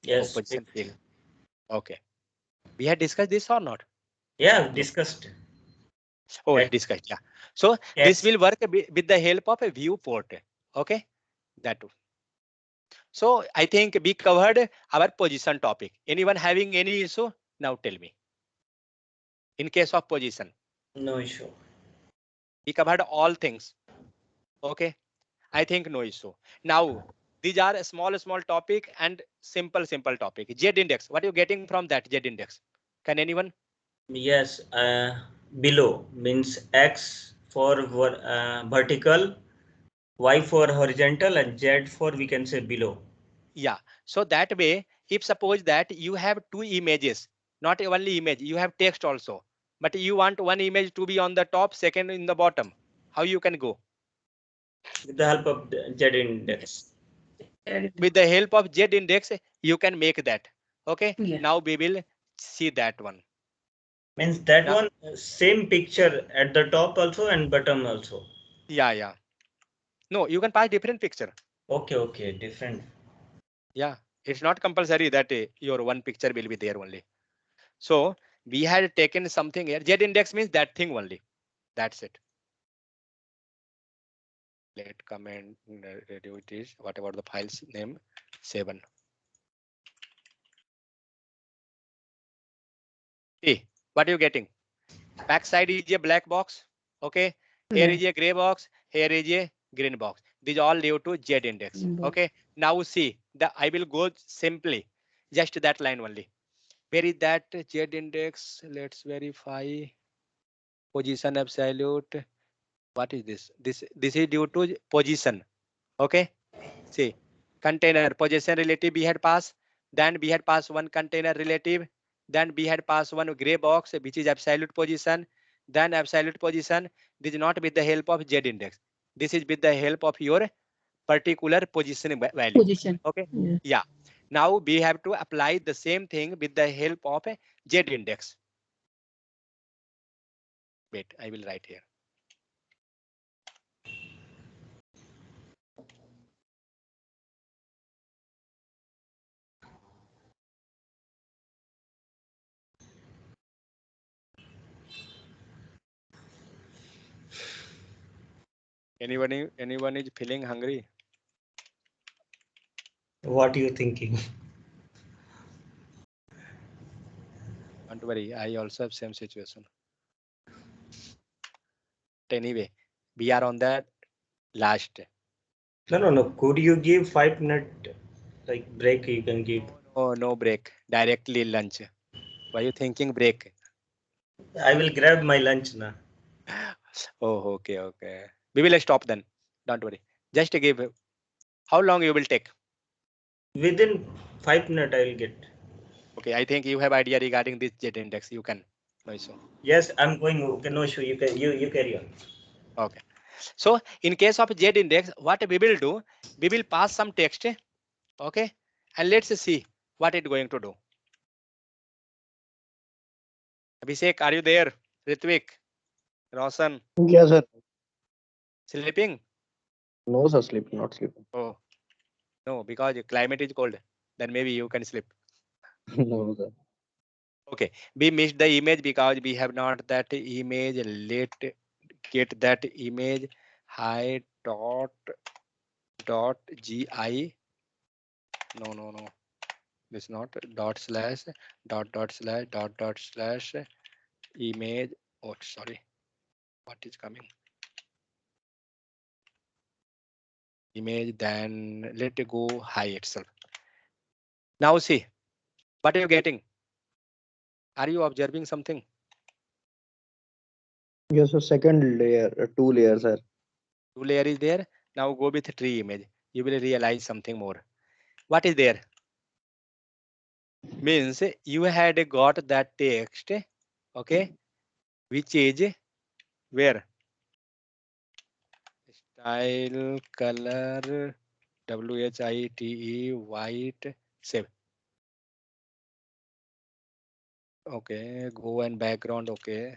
Yes. position fixed. Okay. We had discussed this or not? Yeah, No. discussed. Oh, Yes. discussed. Yeah. So this will work with the help of a viewport. Okay, that too. So I think we covered our position topic. Anyone having any issue? Now tell me. In case of position, No issue. we covered all things. Okay, I think no issue. Now these are a small topic and simple topic. Z index. What are you getting from that Z index? Can anyone? Yes, below means X for vertical, Y for horizontal, and Z for we can say below. Yeah. So that way, if suppose that you have two images, not only image, you have text also, but you want one image to be on the top, second in the bottom. How you can go? With the help of the Z index. With the help of Z index, you can make that. Okay. Yeah. Now we will see that one. Means that Now, one same picture at the top also and bottom also. yeah. No, you can pass different picture. Okay, different. Yeah. It's not compulsory that your one picture will be there only. So we had taken something here. Z index means that thing only. That's it. Let comment radio it is. What about the file's name? 7. See, what are you getting? Backside is a black box. Okay. Here is a gray box. Here is a green box. These all due to Z index. Okay. Now see, I will go simply just that line only. Where is that Z index? Let's verify. Position absolute. What is this? This is due to position. Okay. See, container position relative we had passed. Then we had passed one container relative. Then we had passed one gray box, which is absolute position. Then absolute position. This is not with the help of Z index. This is with the help of your particular position value. Position. Okay. Yeah. Now we have to apply the same thing with the help of a Z index. Wait, I will write here. Anyone is feeling hungry? What are you thinking? Don't worry, I also have same situation. Anyway, we are on the last. No. Could you give 5 minute like break? You can give. No break. Directly lunch. Why are you thinking break? I will grab my lunch now. Oh, okay. We will stop then. Don't worry. Just give. How long you will take? Within 5 minutes, I will get. Okay, I think you have idea regarding this Z index. You can. No issue. Yes, I'm going. Okay, no issue. You carry on. Okay. So in case of Z index, what we will do? We will pass some text. Okay, and let's see what it's going to do. Abhishek, are you there? Ritvik, Roshan, Yes, sir. sleeping? No, sir. Sleep, not sleeping. Oh, no, because climate is cold. Then maybe you can sleep. No, sir. Okay, we missed the image because we have not that image. Let get that image. Hi gi. No. This not dot slash dot slash image. Oh, sorry. What is coming? Image. Then let it go high itself. Now see what are you getting. Are you observing something? Yes, sir. Second layer, two layers, sir. Two layer is there. Now go with tree image. You will realize something more. What is there? Means you had got that text, okay, which is where style color white save. Okay, go and background. Okay,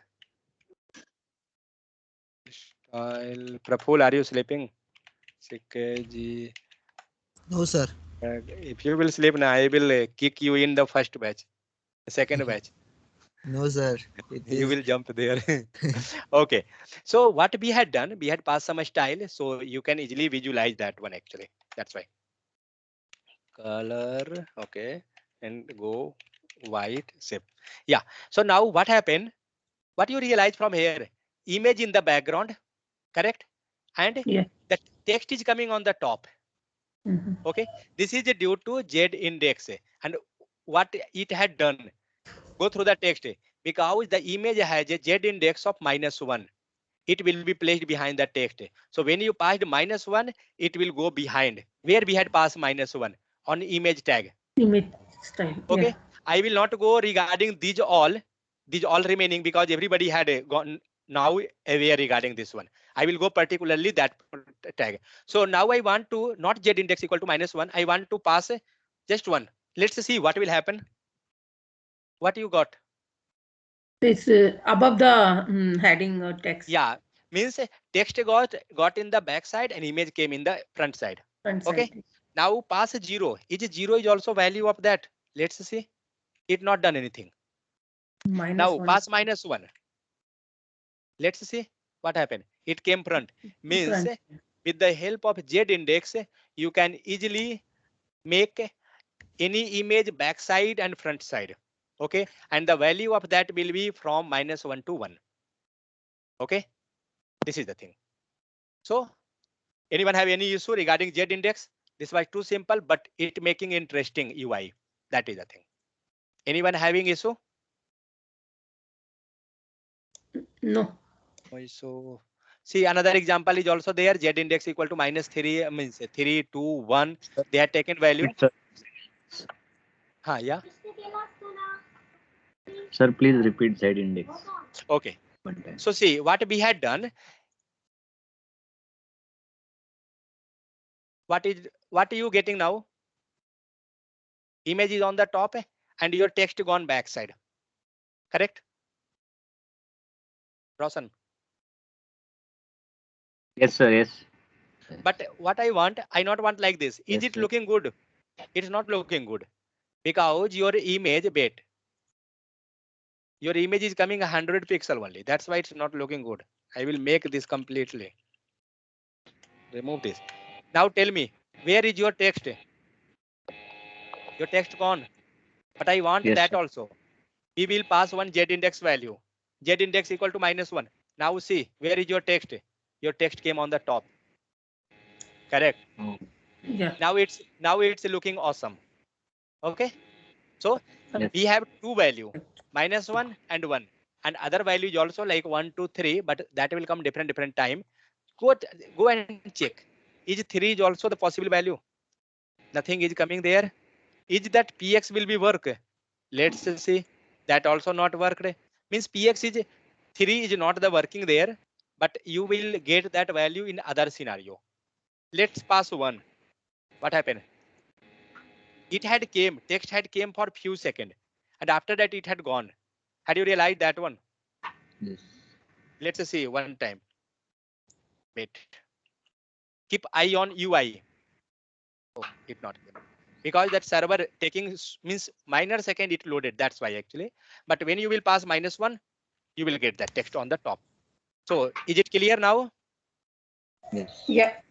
style. Praful, are you sleeping? CKG. No, sir. If you will sleep now, I will kick you in the first batch, second batch. No, sir. It You is. will jump there. Okay. So what we had done, we had passed some style, so you can easily visualize that one actually. That's why. Color, okay, and go white shape. Yeah. So now what happened? What you realize from here? Image in the background, correct? And Yeah. the text is coming on the top. Mhm. Okay. This is due to Z index. And what it had done, go through the text, because the image has a Z index of -1. It will be placed behind the text. So when you passed -1, it will go behind where we had passed -1 on image tag. Image style. Okay. Yeah. I will not go regarding these all remaining, because everybody had gone now aware regarding this one. I will go particularly that tag. So now I want to not Z index equal to -1. I want to pass just one. Let's see what will happen. What you got? It's above the heading text. Yeah, means text got in the back side and image came in the front side. Front Okay. side. Now pass 0. Is 0 is also value of that? Let's see. It not done anything. Now -1. pass -1. Let's see what happened. It came front. Means Front. with the help of Z index, you can easily make any image backside and front side. Okay. And the value of that will be from -1 to 1. Okay. This is the thing. So anyone have any issue regarding Z index? This was too simple, but it making interesting UI. That is the thing. Anyone having issue? No. So see, another example is also there. Z index equal to -3 means 3, 2, 1. They had taken value. Sir, Yeah. sir, please repeat Z index Okay. one time. So see what we had done. What are you getting now? Image is on the top and your text gone backside. Correct? Roshan. Yes, sir. Yes. But what I not want like this. Is Yes, it sir. looking good? It's not looking good, because your image bet. Your image is coming 100 pixel only. That's why it's not looking good. I will make this completely. Remove this. Now tell me, where is your text? Your text gone. But I want Yes, that sir. also. We will pass one Z index value. Z index equal to -1. Now see, where is your text? Your text came on the top. Correct. Oh, Yeah. Now it's looking awesome. Okay. So yes. we have two value, -1 and 1. And other value is also like 1, 2, 3, but that will come different time. Go and check. Is 3 is also the possible value? Nothing is coming there. Is that px will be work? Let's see. That also not worked. Means px is 3 is not the working there, but you will get that value in other scenario. Let's pass 1. What happened? It had came, text had came for few seconds, and after that it had gone. Had you realized that one? Yes. Let's see one time. Wait. Keep eye on UI. Oh, it not came. Because that server taking means minor second it loaded. That's why actually. But when you will pass -1, you will get that text on the top. So is it clear now? Yes. Yeah.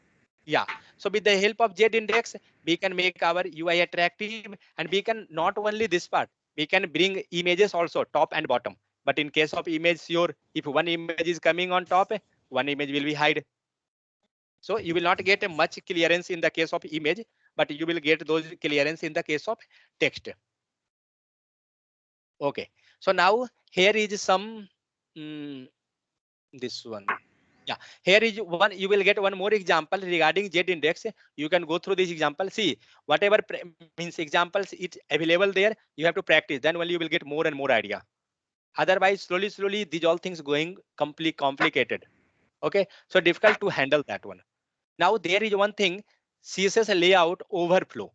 Yeah. So with the help of Z index, we can make our UI attractive, and we can not only this part, we can bring images also top and bottom. But in case of image, if one image is coming on top, one image will be hide. So you will not get a much clearance in the case of image, but you will get those clearance in the case of text. Okay. So now here is some this one. Yeah, here is one. You will get one more example regarding Z index. You can go through this example. See, whatever means examples it's available there. You have to practice. Then only you will get more and more idea. Otherwise, slowly, these all things going complicated. Okay, so difficult to handle that one. Now there is one thing, CSS layout overflow,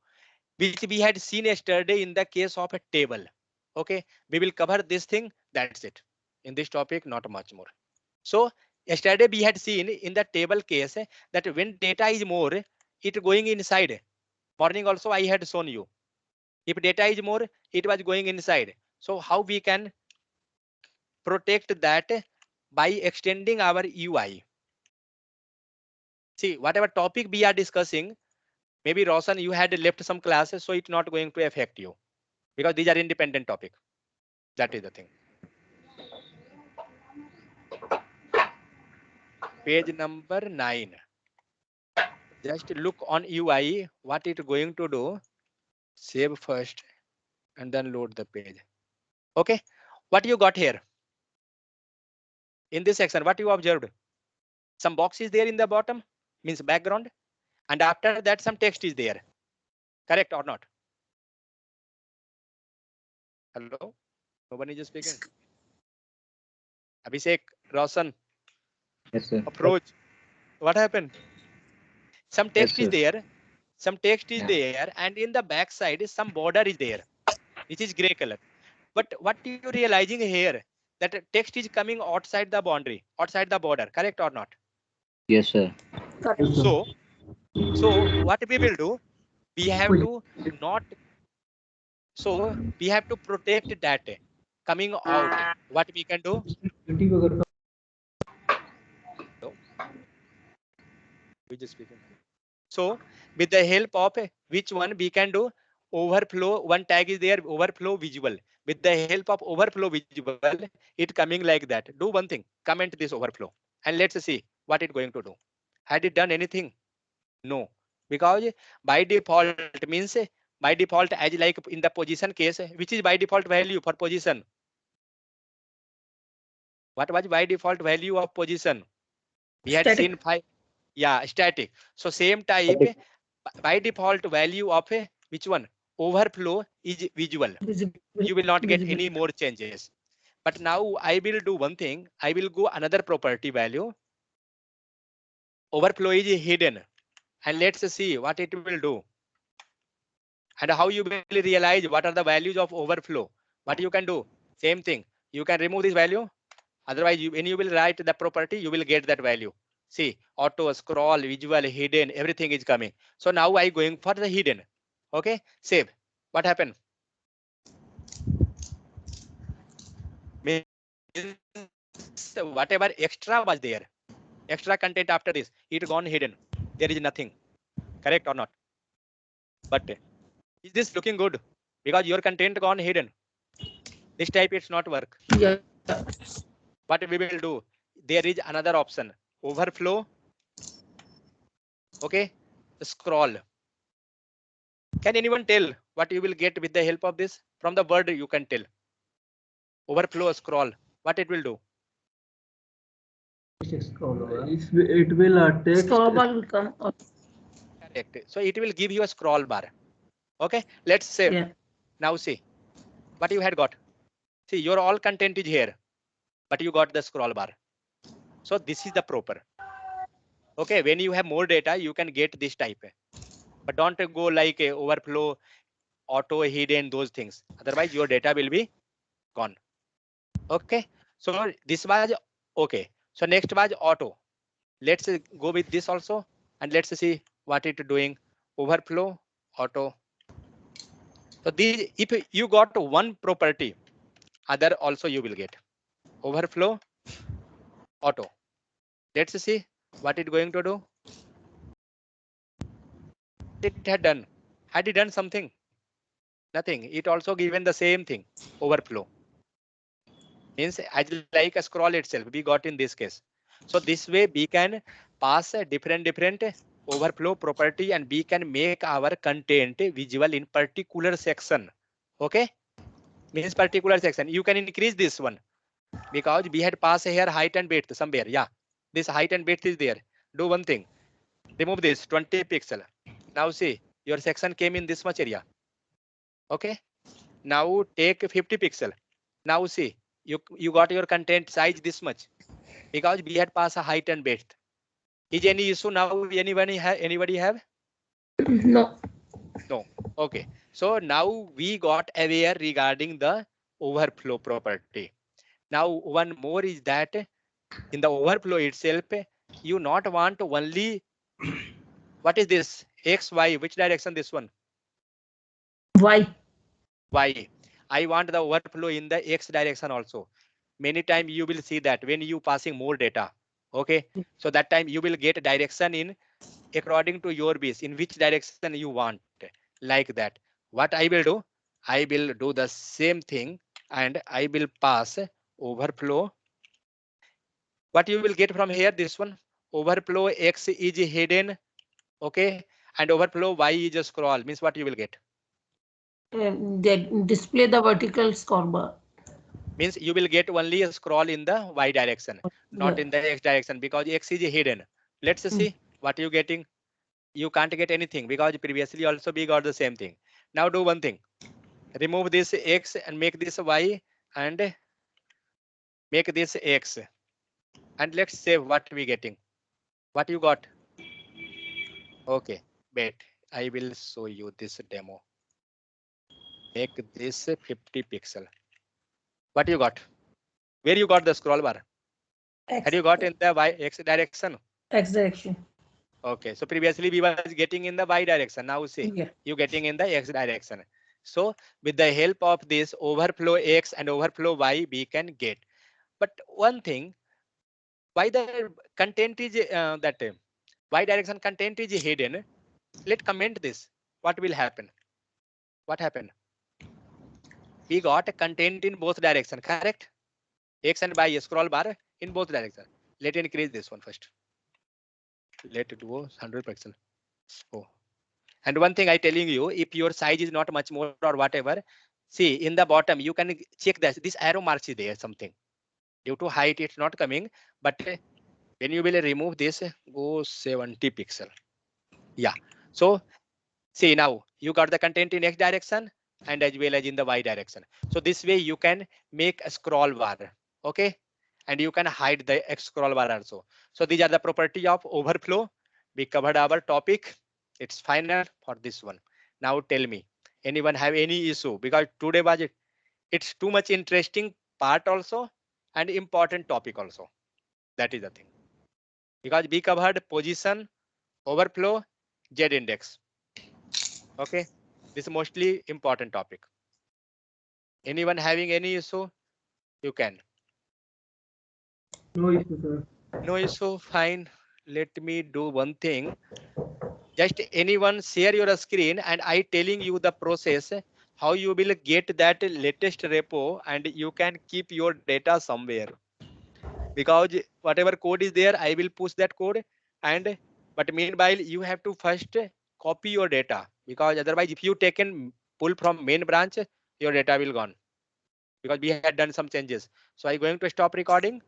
which we had seen yesterday in the case of a table. Okay, we will cover this thing. That's it. In this topic, not much more. So yesterday we had seen in the table case that when data is more, it going inside. Morning also I had shown you. If data is more, it was going inside. So how we can protect that by extending our UI. See, whatever topic we are discussing, maybe Roshan, you had left some classes, so it's not going to affect you because these are independent topic. That is the thing. Page number 9. Just look on UI, what it going to do. Save first and then load the page. Okay, what you got here? In this section, what you observed? Some box is there in the bottom, means background. And after that, some text is there. Correct or not? Hello? Nobody is speaking. Abhishek, Roshan, Yes, sir. approach. What happened? Some text Yes, is sir. there. Some text is there, and in the back side, some border is there, which is gray color. But what you realizing here, that text is coming outside the boundary, outside the border, correct or not? Yes, sir. So what we will do, we have to not, so we have to protect that coming out. What we can do? No, we just speaking. So with the help of which one we can do overflow, one tag is there, overflow visual. With the help of overflow visual, it coming like that. Do one thing, comment this overflow and let's see what it going to do. Had it done anything? No, because by default means by default, as like in the position case, which is by default value for position. What was by default value of position? We had Static. seen 5. Yeah, static. So same type Static. by default value of which one? Overflow is visual. You will not get any more changes. But now I will do one thing. I will go another property value. Overflow is hidden. And let's see what it will do. And how you will realize what are the values of overflow. What you can do? Same thing. You can remove this value. Otherwise, when you will write the property, you will get that value. See, auto, scroll, visual, hidden, everything is coming. So now I going for the hidden. Okay, save. What happened? Means whatever extra was there, extra content after this, it gone hidden. There is nothing. Correct or not? But is this looking good? Because your content gone hidden. This type it's not work. Yeah. What we will do? There is another option. Overflow. Okay, scroll. Can anyone tell what you will get with the help of this? From the word you can tell. Overflow scroll. What it will do? It will text. Scroll bar will come up. Correct. So it will give you a scroll bar. Okay, let's save. Yeah. Now see what you had got. See, your all content is here, but you got the scroll bar. So this is the proper. Okay, when you have more data, you can get this type. But don't go like a overflow, auto, hidden, those things. Otherwise, your data will be gone. Okay, so this was okay. So next was auto. Let's go with this also, and let's see what it doing. Overflow, auto. So these, if you got one property, other also you will get. Overflow, auto. Let's see what it going to do. It had done. Had it done something? Nothing. It also given the same thing. Overflow. Means as like a scroll itself, we got in this case. So this way we can pass a different overflow property and we can make our content visual in particular section. Okay, means particular section. You can increase this one because we had passed here height and width somewhere. Yeah, this height and width is there. Do one thing, remove this 20 pixel. Now see, your section came in this much area. Okay, now take 50 pixel. Now see, you got your content size this much because we had passed a height and width. Is any issue now? Anybody have? No. No. Okay. So now we got aware regarding the overflow property. Now one more is that in the overflow itself, you not want only what is this X, Y, which direction this one? Why? Y. I want the overflow in the X direction also. many time you will see that when you passing more data, okay, so that time you will get direction in according to your base in which direction you want, like that. What I will do, I will do the same thing and I will pass overflow. What you will get from here, this one, overflow x is hidden, okay, and overflow y is a scroll, means what you will get, They display the vertical scoreboard. means you will get only a scroll in the y direction, not Yeah. in the x direction, because x is hidden. Let's see what you getting. You can't get anything because previously also we got the same thing. Now do one thing, remove this x and make this y and make this x, and let's save what we getting. What you got? Okay, wait, I will show you this demo. Make this 50 pixel. What you got? Where you got the scroll bar? Had you got in the y x direction? X direction. Okay, so previously we was getting in the y direction. Now see, Yeah. you getting in the x direction. So with the help of this overflow x and overflow y, we can get. But one thing, why the content is that y direction content is hidden? Let comment this. What will happen? What happened? We got a content in both direction, correct? X and y scroll bar in both direction. Let increase this one first. Let it go 100 pixel. Oh. And one thing I telling you, if your size is not much more or whatever, see in the bottom you can check this arrow marks is there something. Due to height it's not coming, but when you will remove this, go 70 pixel. Yeah. So see now you got the content in x direction and as well as in the y direction. So this way you can make a scroll bar, okay, and you can hide the x scroll bar also. So these are the property of overflow. We covered our topic. It's final for this one. Now tell me, anyone have any issue? Because today was it's too much interesting part also and important topic also. That is the thing. Because we covered position, overflow, z index. Okay, this is mostly important topic. Anyone having any issue? You can. No issue, sir. No issue, fine. Let me do one thing. Just anyone share your screen and I telling you the process how you will get that latest repo and you can keep your data somewhere. Because whatever code is there, I will push that code, and but meanwhile you have to first copy your data, because otherwise if you take and pull from main branch, your data will gone, because we had done some changes. So I'm going to stop recording.